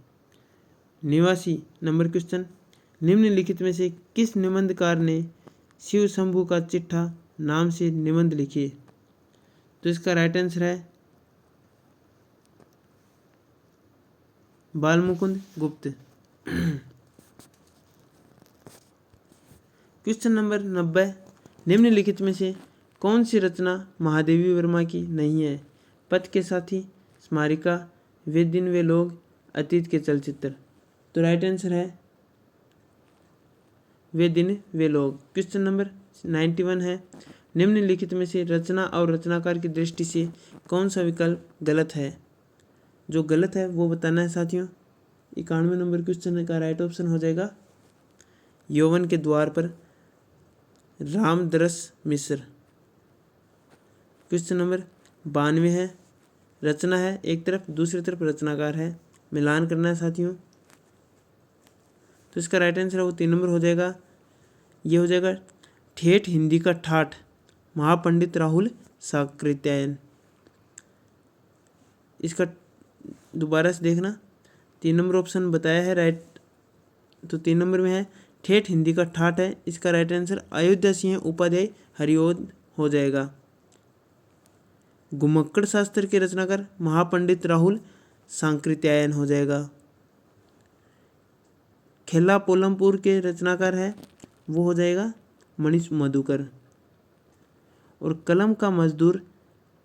Speaker 1: निवासी नंबर क्वेश्चन, निम्नलिखित में से किस निबंधकार ने शिव शंभू का चिट्ठा नाम से निबंध लिखे? तो इसका राइट आंसर है बालमुकुंद गुप्त। क्वेश्चन नंबर 90, निम्नलिखित में से कौन सी रचना महादेवी वर्मा की नहीं है? पथ के साथी, स्मारिका, वे दिन वे लोग, अतीत के चलचित्र। तो राइट आंसर है वे दिन वे लोग। क्वेश्चन नंबर 91 है, निम्नलिखित में से रचना और रचनाकार की दृष्टि से कौन सा विकल्प गलत है? जो गलत है वो बताना है साथियों। 91 नंबर क्वेश्चन का राइट ऑप्शन हो जाएगा यौवन के द्वार पर, रामदरस मिश्र। क्वेश्चन नंबर 92 है, रचना है एक तरफ, दूसरी तरफ रचनाकार है, मिलान करना है साथियों। तो इसका राइट आंसर है वो 3 नंबर हो जाएगा। ये हो जाएगा ठेठ हिंदी का ठाठ, महापंडित राहुल साकृत्यायन। इसका दोबारा से देखना, 3 नंबर ऑप्शन बताया है राइट, तो 3 नंबर में है ठेठ हिंदी का ठाठ है। इसका राइट आंसर अयोध्या सिंह उपाध्याय हरिओद हो जाएगा। घुमक्कड़ शास्त्र के रचनाकार महापंडित राहुल सांकृत्यायन हो जाएगा। खेला पोलमपुर के रचनाकार है वो हो जाएगा मनीष मधुकर। और कलम का मजदूर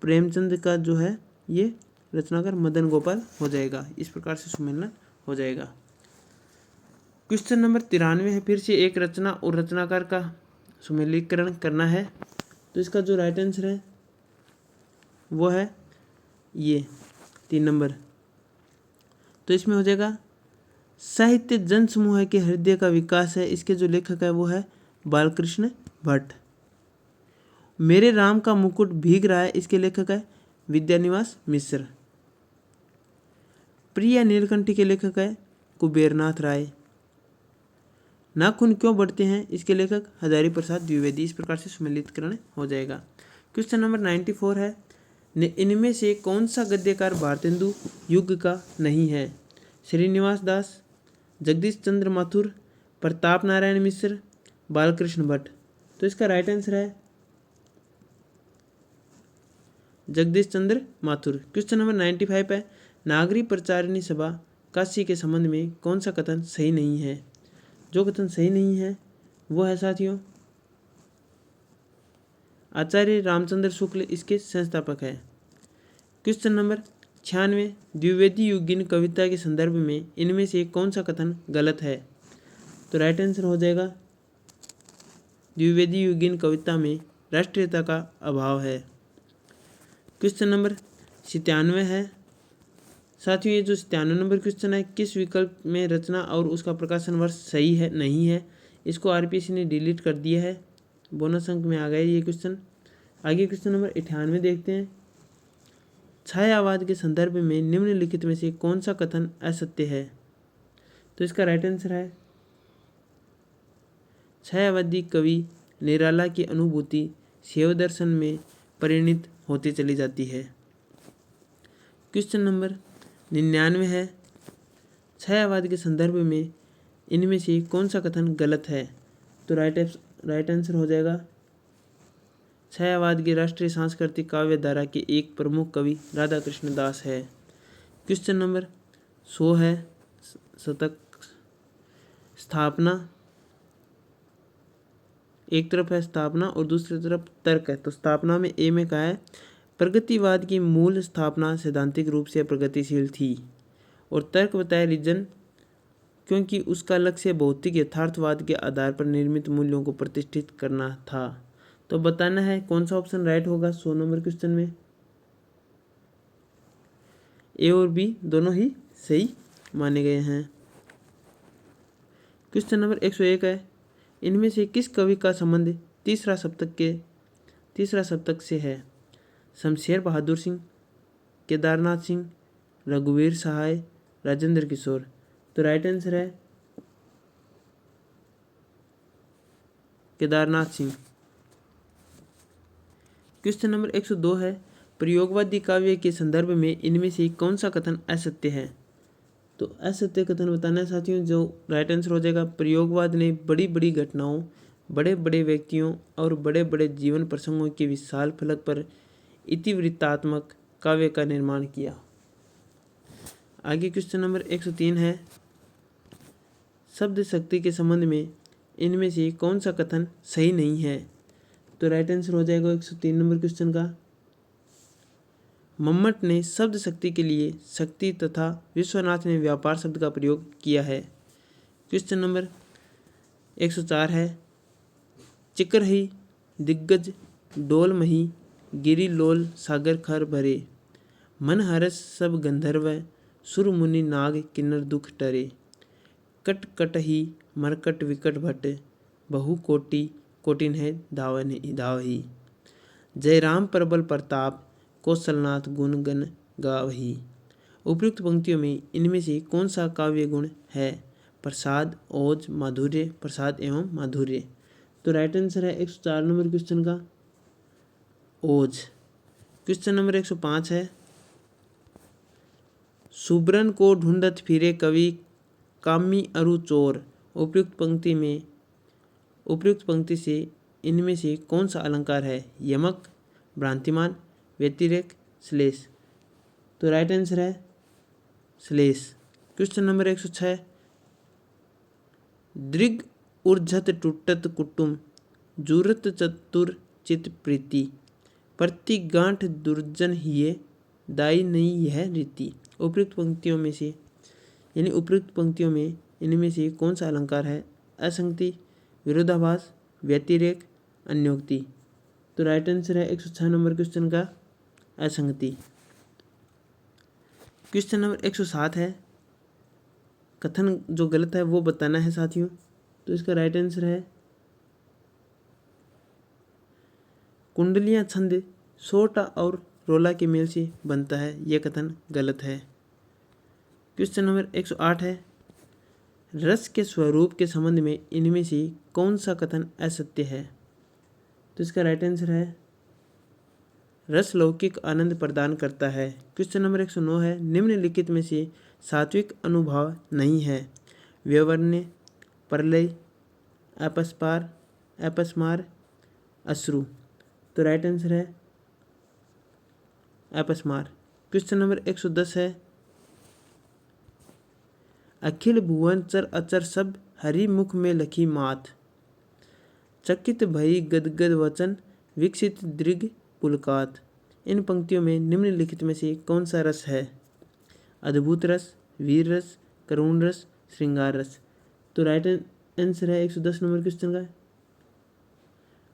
Speaker 1: प्रेमचंद का जो है ये रचनाकार मदन गोपाल हो जाएगा। इस प्रकार से सुमेलन हो जाएगा। क्वेश्चन नंबर 93 है, फिर से एक रचना और रचनाकार का सुमेलीकरण करना है। तो इसका जो राइट आंसर है वो है ये 3 नंबर। तो इसमें हो जाएगा साहित्य जन समूह के हृदय का विकास है। इसके जो लेखक है वो है बालकृष्ण भट्ट। मेरे राम का मुकुट भीग रहा है, इसके लेखक है विद्यानिवास मिश्र। प्रिया नीलकंठी के लेखक है कुबेरनाथ राय। नाखून क्यों बढ़ते हैं, इसके लेखक हजारी प्रसाद द्विवेदी। इस प्रकार से सुमेलितकरण हो जाएगा। क्वेश्चन नंबर 94 है, इनमें से कौन सा गद्यकार भारतेंदु युग का नहीं है? श्रीनिवास दास, जगदीश चंद्र माथुर, प्रताप नारायण मिश्र, बालकृष्ण भट्ट। तो इसका राइट आंसर है जगदीश चंद्र माथुर। क्वेश्चन नंबर 95 है, नागरी प्रचारिणी सभा काशी के संबंध में कौन सा कथन सही नहीं है? जो कथन सही नहीं है वो है साथियों आचार्य रामचंद्र शुक्ल इसके संस्थापक है। क्वेश्चन नंबर 96, द्विवेदी युगीन कविता के संदर्भ में इनमें से कौन सा कथन गलत है? तो राइट आंसर हो जाएगा द्विवेदी युगीन कविता में राष्ट्रीयता का अभाव है। क्वेश्चन नंबर 97 है साथियों, ये जो 97 नंबर क्वेश्चन है, किस विकल्प में रचना और उसका प्रकाशन वर्ष सही है नहीं है? इसको आरपीएससी ने डिलीट कर दिया है, बोनस अंक में आ गया ये क्वेश्चन। आगे क्वेश्चन नंबर 98 देखते हैं, छायावाद के संदर्भ में निम्नलिखित में से कौन सा कथन असत्य है? तो इसका राइट आंसर है छायावादी कवि निराला की अनुभूति शैव दर्शन में परिणित होती चली जाती है। क्वेश्चन नंबर 99 है, छायावाद के संदर्भ में इनमें से कौन सा कथन गलत है? तो राइट आंसर हो जाएगा छायावाद की राष्ट्रीय सांस्कृतिक काव्य धारा के एक प्रमुख कवि राधा कृष्ण दास है। क्वेश्चन नंबर 100 है, शतक स्थापना, एक तरफ है स्थापना और दूसरी तरफ तर्क है। तो स्थापना में ए में कहा है प्रगतिवाद की मूल स्थापना सैद्धांतिक रूप से प्रगतिशील थी, और तर्क बताया रीजन क्योंकि उसका लक्ष्य भौतिक यथार्थवाद के आधार पर निर्मित मूल्यों को प्रतिष्ठित करना था। तो बताना है कौन सा ऑप्शन राइट होगा 100 नंबर क्वेश्चन में। ए और बी दोनों ही सही माने गए हैं। क्वेश्चन नंबर 101 है, इनमें से किस कवि का संबंध तीसरा सप्तक से है? शमशेर बहादुर सिंह, केदारनाथ सिंह, रघुवीर सहाय, राजेंद्र किशोर। तो राइट आंसर है केदारनाथ सिंह। क्वेश्चन नंबर 102 है, प्रयोगवादी काव्य के संदर्भ में इनमें से कौन सा कथन असत्य है? तो असत्य कथन बताना है साथियों। जो राइट आंसर हो जाएगा, प्रयोगवाद ने बड़ी बड़ी घटनाओं, बड़े बड़े व्यक्तियों और बड़े बड़े जीवन प्रसंगों के विशाल फलक पर इतिवृत्तात्मक काव्य का निर्माण किया। आगे क्वेश्चन नंबर 103 है, शब्द शक्ति के संबंध में इनमें से कौन सा कथन सही नहीं है? तो राइट आंसर हो जाएगा 103 नंबर क्वेश्चन का, मम्मट ने शब्द शक्ति के लिए शक्ति तथा विश्वनाथ ने व्यापार शब्द का प्रयोग किया है। क्वेश्चन नंबर 104 है, चिकरही दिग्गज डोल मही गिरी लोल सागर खर भरे, मन हरस सब गंधर्व सुर मुनि नाग किन्नर दुख टरे, कट कट ही मरकट विकट भट बहु कोटि कोटिन है धावही, जयराम प्रबल प्रताप कौशलनाथ गुण गण गावही। उपयुक्त पंक्तियों में इनमें से कौन सा काव्य गुण है? प्रसाद, ओज, माधुर्य, प्रसाद एवं माधुर्य। तो राइट आंसर है 104 नंबर क्वेश्चन का ओज। क्वेश्चन नंबर 105 है, सुब्रन को ढूंढत फिरे कवि कामी अरु चोर। उपयुक्त पंक्ति से इनमें से कौन सा अलंकार है? यमक, भ्रांतिमान, व्यतिरेक, श्लेष। तो राइट आंसर है श्लेष। क्वेश्चन नंबर 106, दृग ऊर्झत टूटत कुटुम जूरत चतुर चित प्रीति, प्रति गांठ दुर्जन हिये दाई नहीं यह रीति। उपयुक्त पंक्तियों में इनमें से कौन सा अलंकार है? असंगति, विरोधाभास, व्यतिरेक, अन्योक्ति। तो राइट आंसर है 106 नंबर क्वेश्चन का असंगति। क्वेश्चन नंबर 107 है, कथन जो गलत है वो बताना है साथियों। तो इसका राइट आंसर है, कुंडलियां छंद सोटा और रोला के मेल से बनता है, यह कथन गलत है। क्वेश्चन नंबर 108 है, रस के स्वरूप के संबंध में इनमें से कौन सा कथन असत्य है? तो इसका राइट आंसर है, रस लौकिक आनंद प्रदान करता है। क्वेश्चन नंबर 109 है, निम्नलिखित में से सात्विक अनुभाव नहीं है? व्यवन्य, प्रलय, अपस्मार, अश्रु। तो राइट आंसर है अपस्मार। क्वेश्चन नंबर 110 है, अखिल भुवन चर अचर सब हरि मुख में लखी मात, चकित भई गदगद वचन विकसित दृग पुलकात। इन पंक्तियों में निम्नलिखित में से कौन सा रस है? अद्भुत रस, वीर रस, करुण रस, श्रृंगार रस। तो राइट आंसर है 110 नंबर क्वेश्चन का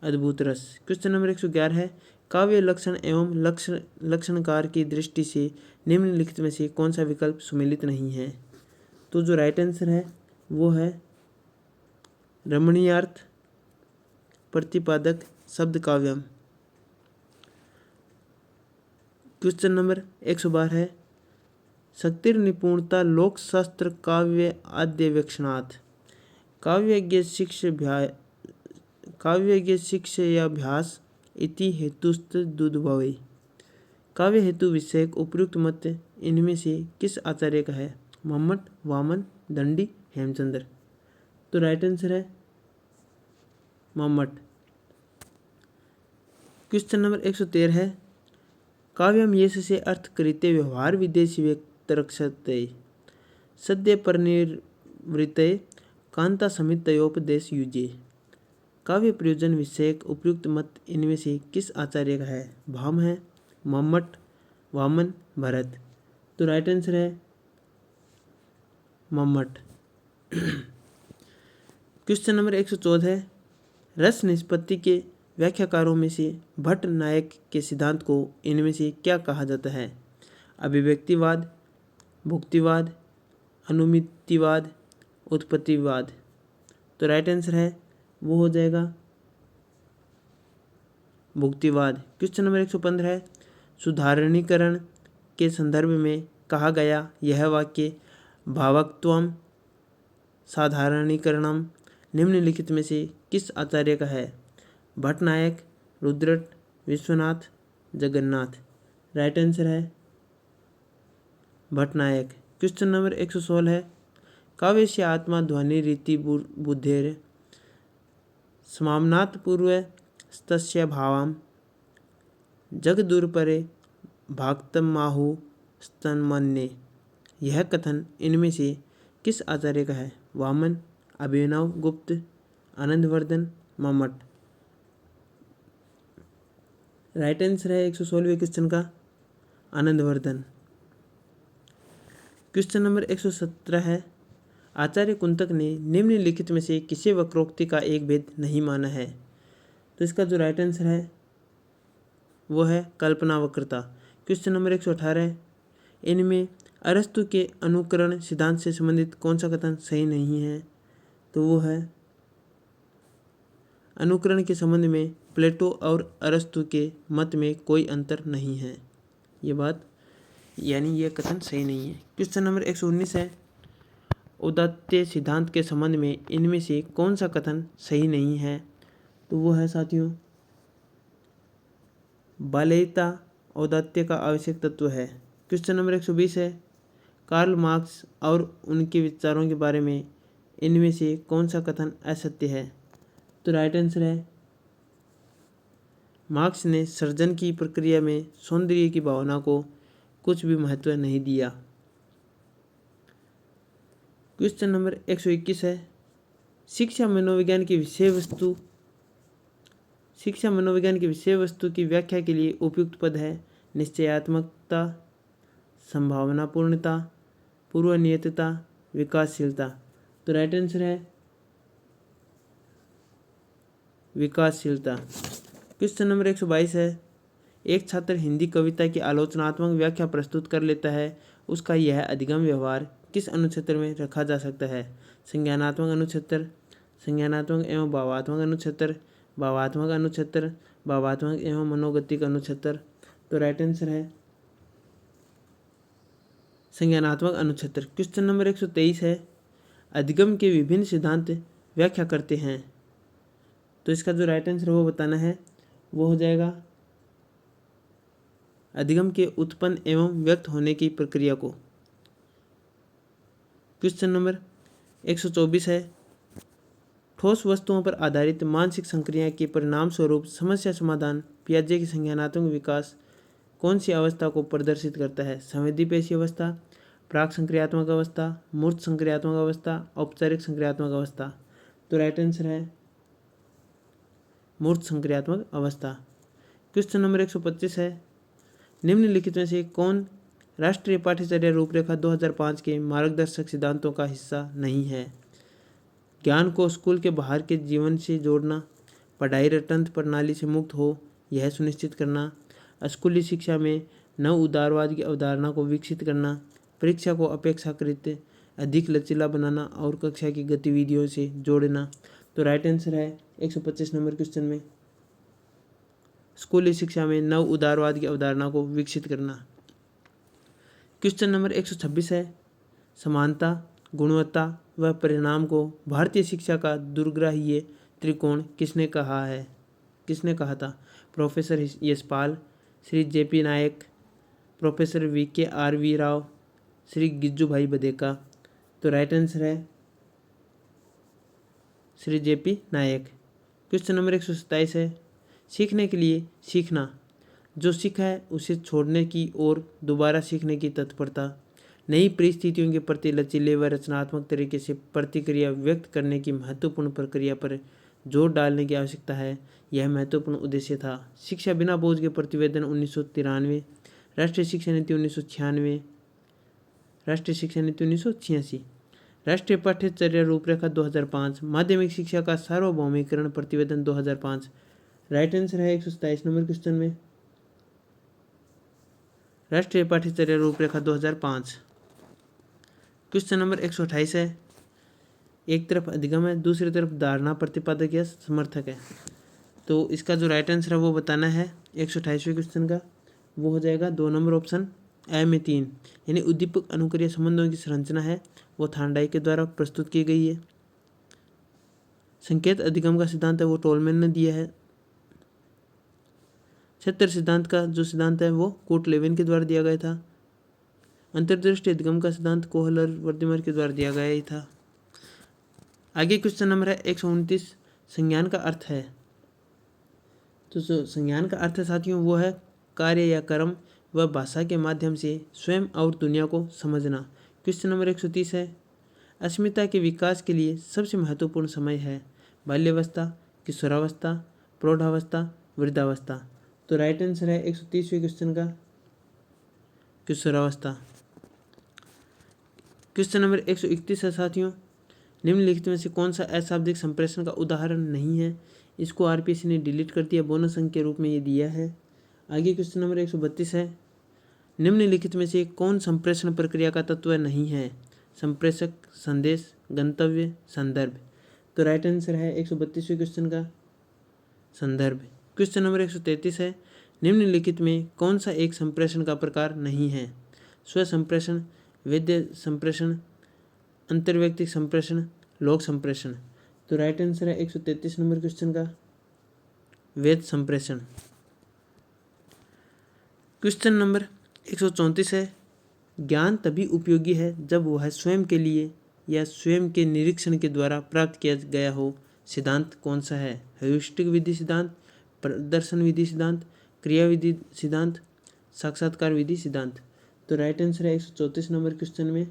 Speaker 1: अद्भुत रस। क्वेश्चन नंबर 111 है, काव्य लक्षण एवं लक्षणकार की दृष्टि से निम्नलिखित में से कौन सा विकल्प सुमेलित नहीं है? तो जो राइट आंसर है वो है रमणीयार्थ, प्रतिपादक, शब्द काव्यम। क्वेश्चन नंबर 112 है, शक्तिर निपुणता लोक शास्त्र काव्य आद्य व्यक्षणात्, काव्यज्ञ शिक्षयाभ्यास इति हेतुस्त दुद्भवे। काव्य हेतु विषयक उपयुक्त मत इनमें से किस आचार्य का है? मम्मट, वामन, दंडी, हेमचंद्र। तो राइट आंसर है मम्मट। क्वेश्चन नंबर 113 है, काव्यम येष से अर्थ कृत्य व्यवहार विदेशी व्यक्तरक्षते सद्य परिनिर्वृत्ते कांता समितयोपदेश युजे। काव्य प्रयोजन विषयक उपयुक्त मत इनमें से किस आचार्य का है? भाम है, मम्मट, वामन, भरत। तो राइट आंसर है मम्मट। क्वेश्चन नंबर 114 है, रस निष्पत्ति के व्याख्याकारों में से भट्ट नायक के सिद्धांत को इनमें से क्या कहा जाता है? अभिव्यक्तिवाद, भुक्तिवाद, अनुमितिवाद, उत्पत्तिवाद। तो राइट आंसर है वो हो जाएगा भुक्तिवाद। क्वेश्चन नंबर 115 है, सुधारणीकरण के संदर्भ में कहा गया यह वाक्य भावत्वम साधारणीकरणम निम्नलिखित में से किस आचार्य का है? भट्टनायक, रुद्रट, विश्वनाथ, जगन्नाथ। राइट आंसर है भट्टनायक। क्वेश्चन नंबर 116 है, काव्यस्य आत्मा ध्वनि रीति बुद्धेर समाम्नात् पूर्व तस्य भावम जगदुरपरे भाक्तमाहु स्तन्मन्ये। यह कथन इनमें से किस आचार्य का है? वामन, अभिनव गुप्त, आनंदवर्धन, मम्मट। राइट आंसर है 116वें क्वेश्चन का आनंदवर्धन। क्वेश्चन नंबर 117 है, आचार्य कुंतक ने निम्नलिखित में से किसी वक्रोक्ति का एक भेद नहीं माना है? तो इसका जो राइट आंसर है वो है कल्पना वक्रता। क्वेश्चन नंबर 118 है, इनमें अरस्तु के अनुकरण सिद्धांत से संबंधित कौन सा कथन सही नहीं है? तो वो है अनुकरण के संबंध में प्लेटो और अरस्तु के मत में कोई अंतर नहीं है, ये बात यानी ये कथन सही नहीं है। क्वेश्चन नंबर 119 है, औदात्य सिद्धांत के संबंध में इनमें से कौन सा कथन सही नहीं है? तो वो है साथियों बाल्यता औदात्य का आवश्यक तत्व है। क्वेश्चन नंबर 120 है, कार्ल मार्क्स और उनके विचारों के बारे में इनमें से कौन सा कथन असत्य है? तो राइट आंसर है मार्क्स ने सृजन की प्रक्रिया में सौंदर्य की भावना को कुछ भी महत्व नहीं दिया। क्वेश्चन नंबर 121 है, शिक्षा मनोविज्ञान की विषय वस्तु की व्याख्या के लिए उपयुक्त पद है? निश्चयात्मकता, संभावनापूर्णता, पूर्वनियतता, विकासशीलता। तो राइट आंसर है विकासशीलता। क्वेश्चन नंबर 122 है, एक छात्र हिंदी कविता की आलोचनात्मक व्याख्या प्रस्तुत कर लेता है, उसका यह अधिगम व्यवहार किस अनुच्छेद में रखा जा सकता है? संज्ञानात्मक अनुच्छेद, संज्ञानात्मक एवं भावात्मक अनुच्छेद, भावात्मक अनुच्छेद, भावात्मक एवं मनोगतिक अनुच्छेद। तो राइट आंसर है संज्ञानात्मक अनुच्छेद। क्वेश्चन नंबर 123 है, अधिगम के विभिन्न सिद्धांत व्याख्या करते हैं। तो इसका जो राइट आंसर वो बताना है वो हो जाएगा अधिगम के उत्पन्न एवं व्यक्त होने की प्रक्रिया को। क्वेश्चन नंबर 124 है, ठोस वस्तुओं पर आधारित मानसिक संक्रिया के परिणाम स्वरूप समस्या समाधान पियाजे की संज्ञानात्मक विकास कौन सी अवस्था को प्रदर्शित करता है? संवेदीपेशी अवस्था, प्राक संक्रियात्मक अवस्था, मूर्त संक्रियात्मक अवस्था, औपचारिक संक्रियात्मक अवस्था। तो राइट आंसर है मूर्त संक्रियात्मक अवस्था। क्वेश्चन नंबर 125 है, निम्नलिखित में से कौन राष्ट्रीय पाठ्यचर्या रूपरेखा 2005 के मार्गदर्शक सिद्धांतों का हिस्सा नहीं है? ज्ञान को स्कूल के बाहर के जीवन से जोड़ना, पढ़ाई रटंत प्रणाली से मुक्त हो यह सुनिश्चित करना, स्कूली शिक्षा में नव उदारवाद की अवधारणा को विकसित करना, परीक्षा को अपेक्षाकृत अधिक लचीला बनाना और कक्षा की गतिविधियों से जोड़ना। तो राइट आंसर है 125 नंबर क्वेश्चन में स्कूली शिक्षा में नव उदारवाद की अवधारणा को विकसित करना। क्वेश्चन नंबर 126 है, समानता, गुणवत्ता व परिणाम को भारतीय शिक्षा का दुर्ग्राह्य त्रिकोण किसने कहा था? प्रोफेसर यशपाल, श्री जेपी नायक, प्रोफेसर VKRV राव, श्री गिज्जूभाई बधेका। तो राइट आंसर है श्री जेपी नायक। क्वेश्चन नंबर 127 है, सीखने के लिए सीखना, जो सीखा है उसे छोड़ने की और दोबारा सीखने की तत्परता, नई परिस्थितियों के प्रति लचीले व रचनात्मक तरीके से प्रतिक्रिया व्यक्त करने की महत्वपूर्ण प्रक्रिया पर जोर डालने की आवश्यकता है, यह महत्वपूर्ण उद्देश्य था। शिक्षा बिना बोझ के प्रतिवेदन 1993, राष्ट्रीय शिक्षा नीति 1996, राष्ट्रीय शिक्षा नीति 1986, राष्ट्रीय पाठ्यचर्या रूपरेखा 2005, माध्यमिक शिक्षा का सार्वभौमिकरण प्रतिवेदन 2005। राइट आंसर है 127 नंबर क्वेश्चन में राष्ट्रीय पाठ्यचर्या रूपरेखा 2005। क्वेश्चन नंबर 128 है, एक तरफ अधिगम है, दूसरी तरफ धारणा प्रतिपादक या समर्थक है, तो इसका जो राइट आंसर है वो बताना है 128वें क्वेश्चन का। वो हो जाएगा 2 नंबर ऑप्शन ए में 3, यानी उद्दीपक अनुक्रिया संबंधों की संरचना है वो थार्नडाइक के द्वारा प्रस्तुत की गई है। संकेत अधिगम का सिद्धांत है वो टोलमैन ने दिया है। क्षेत्र सिद्धांत का जो सिद्धांत है वो कोटलेविन के द्वारा दिया गया था। अंतर्दृष्टि अधिगम का सिद्धांत कोहलर वर्दिमर के द्वारा दिया गया ही था। आगे क्वेश्चन नंबर है 129, संज्ञान का अर्थ है। तो जो संज्ञान का अर्थ है साथियों वो है कार्य या कर्म व भाषा के माध्यम से स्वयं और दुनिया को समझना। क्वेश्चन नंबर 130 है, अस्मिता के विकास के लिए सबसे महत्वपूर्ण समय है बाल्यावस्था, किशोरावस्था, प्रौढ़ावस्था, वृद्धावस्था, तो राइट आंसर है 130वें क्वेश्चन का किशोरावस्था। क्वेश्चन नंबर 131 है साथियों, निम्नलिखित में से कौन सा अशाब्दिक संप्रेषण का उदाहरण नहीं है। इसको आरपीएससी ने डिलीट कर दिया, बोनस अंक के रूप में ये दिया है। आगे क्वेश्चन नंबर 132 है, निम्नलिखित में से कौन संप्रेषण प्रक्रिया का तत्व नहीं है। संप्रेषक, संदेश, गंतव्य, संदर्भ, तो राइट आंसर है 132वें क्वेश्चन का संदर्भ। क्वेश्चन नंबर 133 है, निम्नलिखित में कौन सा एक संप्रेषण का प्रकार नहीं है। स्व संप्रेषण, वेद्य संप्रेषण, अंतर्वैयक्तिक संप्रेषण, लोक संप्रेषण, तो राइट आंसर है 133 नंबर क्वेश्चन का वेद संप्रेषण। क्वेश्चन नंबर 134 है, ज्ञान तभी उपयोगी है जब वह स्वयं के लिए या स्वयं के निरीक्षण के द्वारा प्राप्त किया गया हो। सिद्धांत कौन सा है। ह्यूरिस्टिक विधि सिद्धांत, प्रदर्शन विधि सिद्धांत, क्रिया विधि सिद्धांत, साक्षात्कार विधि सिद्धांत, तो राइट आंसर है 134 नंबर क्वेश्चन में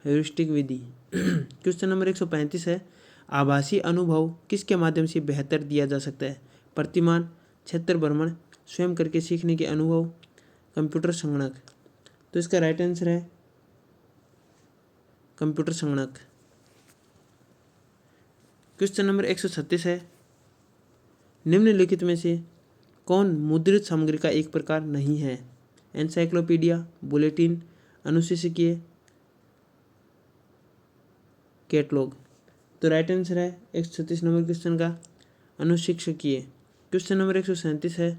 Speaker 1: ह्यूरिस्टिक विधि। क्वेश्चन नंबर 135 है, आभासी अनुभव किसके माध्यम से बेहतर दिया जा सकता है। प्रतिमान, क्षेत्र भ्रमण, स्वयं करके सीखने के अनुभव, कंप्यूटर संगणक, तो इसका राइट आंसर है कंप्यूटर संगणक। क्वेश्चन नंबर 136 है, निम्नलिखित में से कौन मुद्रित सामग्री का एक प्रकार नहीं है। एनसाइक्लोपीडिया, बुलेटिन, अनुशिक्षकीय, कैटलॉग, तो राइट आंसर है 136 नंबर क्वेश्चन का अनुशिक्षकीय। क्वेश्चन नंबर 137 है,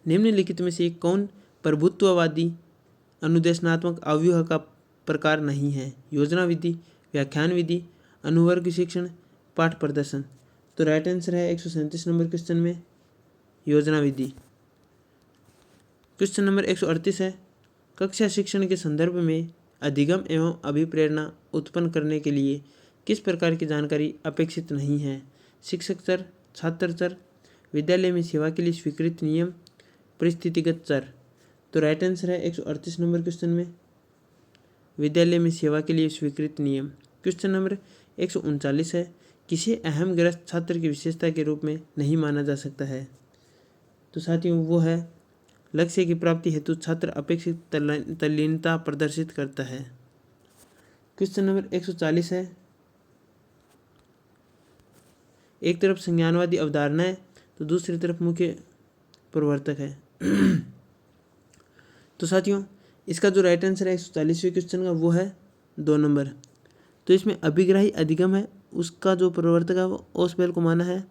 Speaker 1: निम्नलिखित में से कौन प्रभुत्ववादी अनुदेशनात्मक अव्यूह का प्रकार नहीं है। योजना विधि, व्याख्यान विधि, अनुवर्ग शिक्षण, पाठ प्रदर्शन, तो राइट आंसर है 137 नंबर क्वेश्चन में योजना विधि। क्वेश्चन नंबर 138 है, कक्षा शिक्षण के संदर्भ में अधिगम एवं अभिप्रेरणा उत्पन्न करने के लिए किस प्रकार की जानकारी अपेक्षित नहीं है। शिक्षक चर, छात्र चर, विद्यालय में सेवा के लिए स्वीकृत नियम, परिस्थितिगत चर, तो राइट आंसर है 138 नंबर क्वेश्चन में विद्यालय में सेवा के लिए स्वीकृत नियम। क्वेश्चन नंबर 139 है, किसी अहम ग्रस्त छात्र की विशेषता के रूप में नहीं माना जा सकता है, तो साथियों वो है लक्ष्य की प्राप्ति हेतु छात्र अपेक्षित तल्लीनता प्रदर्शित करता है। क्वेश्चन नंबर 140 है, एक तरफ संज्ञानवादी अवधारणा है तो दूसरी तरफ मुख्य प्रवर्तक है। तो साथियों इसका जो राइट आंसर है 140वें क्वेश्चन का वो है 2 नंबर। तो इसमें अभिग्राही अधिगम है, उसका जो प्रवर्तक है वो ओसबेल को माना है।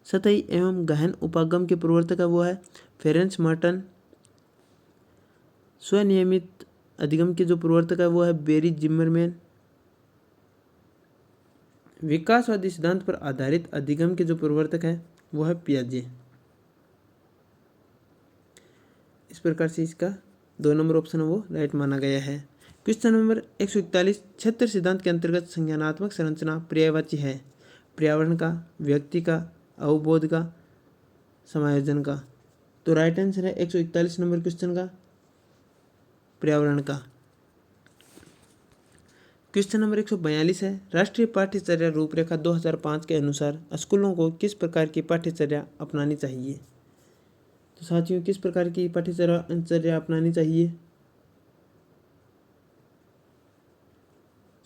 Speaker 1: सतही एवं गहन उपागम के प्रवर्तक है वो है फेरेंस मार्टन। स्वनियमित अधिगम के जो प्रवर्तक है वो है बेरी जिम्मरमैन। विकासवादी सिद्धांत पर आधारित अधिगम के जो प्रवर्तक है वो है पियाजे। इस प्रकार से इसका 2 नंबर ऑप्शन है वो राइट माना गया है। क्वेश्चन नंबर 141, क्षेत्र सिद्धांत के अंतर्गत संज्ञानात्मक संरचना पर्यायवाची है। पर्यावरण का, व्यक्ति का, अवबोध का, समायोजन का, तो राइट आंसर है 141 नंबर क्वेश्चन का पर्यावरण का। क्वेश्चन नंबर 142 है, राष्ट्रीय पाठ्यचर्या रूपरेखा 2005 के अनुसार स्कूलों को किस प्रकार की पाठ्यचर्या अपनानी चाहिए। तो साथियों किस प्रकार की पाठ्यचर्या अपनानी चाहिए।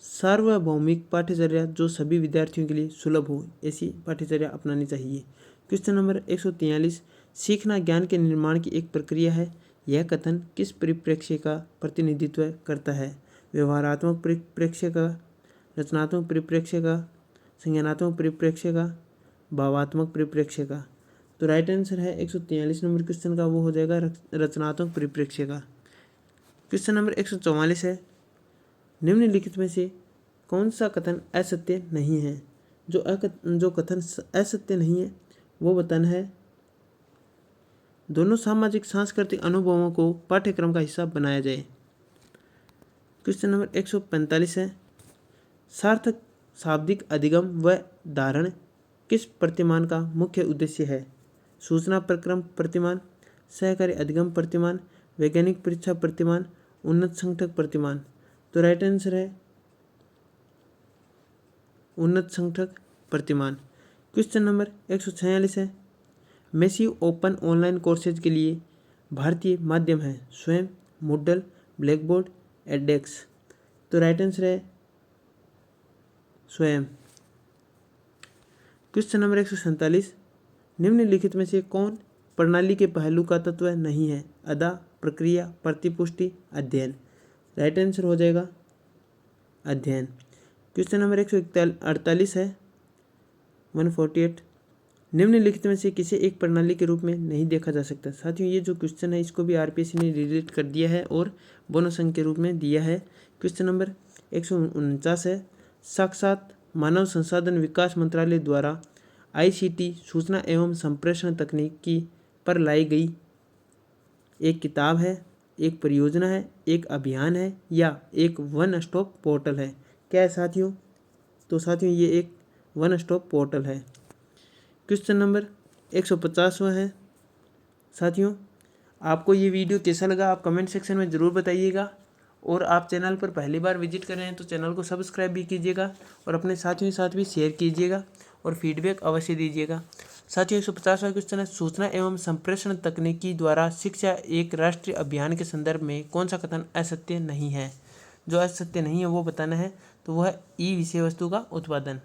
Speaker 1: सार्वभौमिक पाठ्यचर्या जो सभी विद्यार्थियों के लिए सुलभ हो, ऐसी पाठ्यचर्या अपनानी चाहिए। क्वेश्चन नंबर 143, सीखना ज्ञान के निर्माण की एक प्रक्रिया है। यह कथन किस परिप्रेक्ष्य का प्रतिनिधित्व करता है? व्यवहारात्मक परिप्रेक्ष्य का, रचनात्मक परिप्रेक्ष्य का, संज्ञानात्मक परिप्रेक्ष्य का, भावात्मक परिप्रेक्ष्य का? तो राइट आंसर है 143 नंबर क्वेश्चन का, वो हो जाएगा रचनात्मक परिप्रेक्ष्य का। क्वेश्चन नंबर 144 है, निम्नलिखित में से कौन सा कथन असत्य नहीं है? जो कथन असत्य नहीं है वो बताना है। दोनों सामाजिक सांस्कृतिक अनुभवों को पाठ्यक्रम का हिस्सा बनाया जाए। क्वेश्चन नंबर 145 है, सार्थक शाब्दिक अधिगम व धारण किस प्रतिमान का मुख्य उद्देश्य है? सूचना प्रक्रम प्रतिमान, सहकारी अधिगम प्रतिमान, वैज्ञानिक परीक्षा प्रतिमान, उन्नत संगठक प्रतिमान? तो राइट आंसर है उन्नत संगठक प्रतिमान। क्वेश्चन नंबर 146 है, मैसिव ओपन ऑनलाइन कोर्सेज के लिए भारतीय माध्यम है स्वयं, मूडल, ब्लैकबोर्ड, एडेक्स? तो राइट आंसर है स्वयं। क्वेश्चन नंबर 147, निम्नलिखित में से कौन प्रणाली के पहलू का तत्व नहीं है? अदा, प्रक्रिया, प्रतिपुष्टि, अध्ययन? राइट आंसर हो जाएगा अध्ययन। क्वेश्चन नंबर 148 है 148, निम्नलिखित में से किसी एक प्रणाली के रूप में नहीं देखा जा सकता? साथियों ये जो क्वेश्चन है इसको भी आरपीएससी ने रिलेट कर दिया है और बोनस अंक के रूप में दिया है। क्वेश्चन नंबर 149 है, साक्षात मानव संसाधन विकास मंत्रालय द्वारा आईसीटी सूचना एवं संप्रेषण तकनीकी पर लाई गई एक किताब है, एक परियोजना है, एक अभियान है या एक वन स्टॉप पोर्टल है? क्या है साथियों? तो साथियों ये एक वन स्टॉप पोर्टल है। क्वेश्चन नंबर 150वां है। साथियों आपको ये वीडियो कैसा लगा आप कमेंट सेक्शन में ज़रूर बताइएगा, और आप चैनल पर पहली बार विजिट कर रहे हैं तो चैनल को सब्सक्राइब भी कीजिएगा और अपने साथियों के साथ भी शेयर कीजिएगा और फीडबैक अवश्य दीजिएगा। साथियों 150वां क्वेश्चन है, सूचना एवं संप्रेषण तकनीकी द्वारा शिक्षा एक राष्ट्रीय अभियान के संदर्भ में कौन सा कथन असत्य नहीं है? जो असत्य नहीं है वो बताना है, तो वह ई विषय वस्तु का उत्पादन।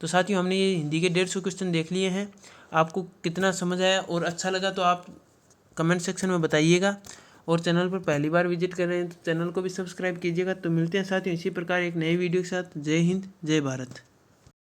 Speaker 1: तो साथियों हमने ये हिंदी के 150 क्वेश्चन देख लिए हैं। आपको कितना समझ आया और अच्छा लगा तो आप कमेंट सेक्शन में बताइएगा, और चैनल पर पहली बार विजिट कर रहे हैं तो चैनल को भी सब्सक्राइब कीजिएगा। तो मिलते हैं साथियों इसी प्रकार एक नई वीडियो के साथ। जय हिंद, जय भारत।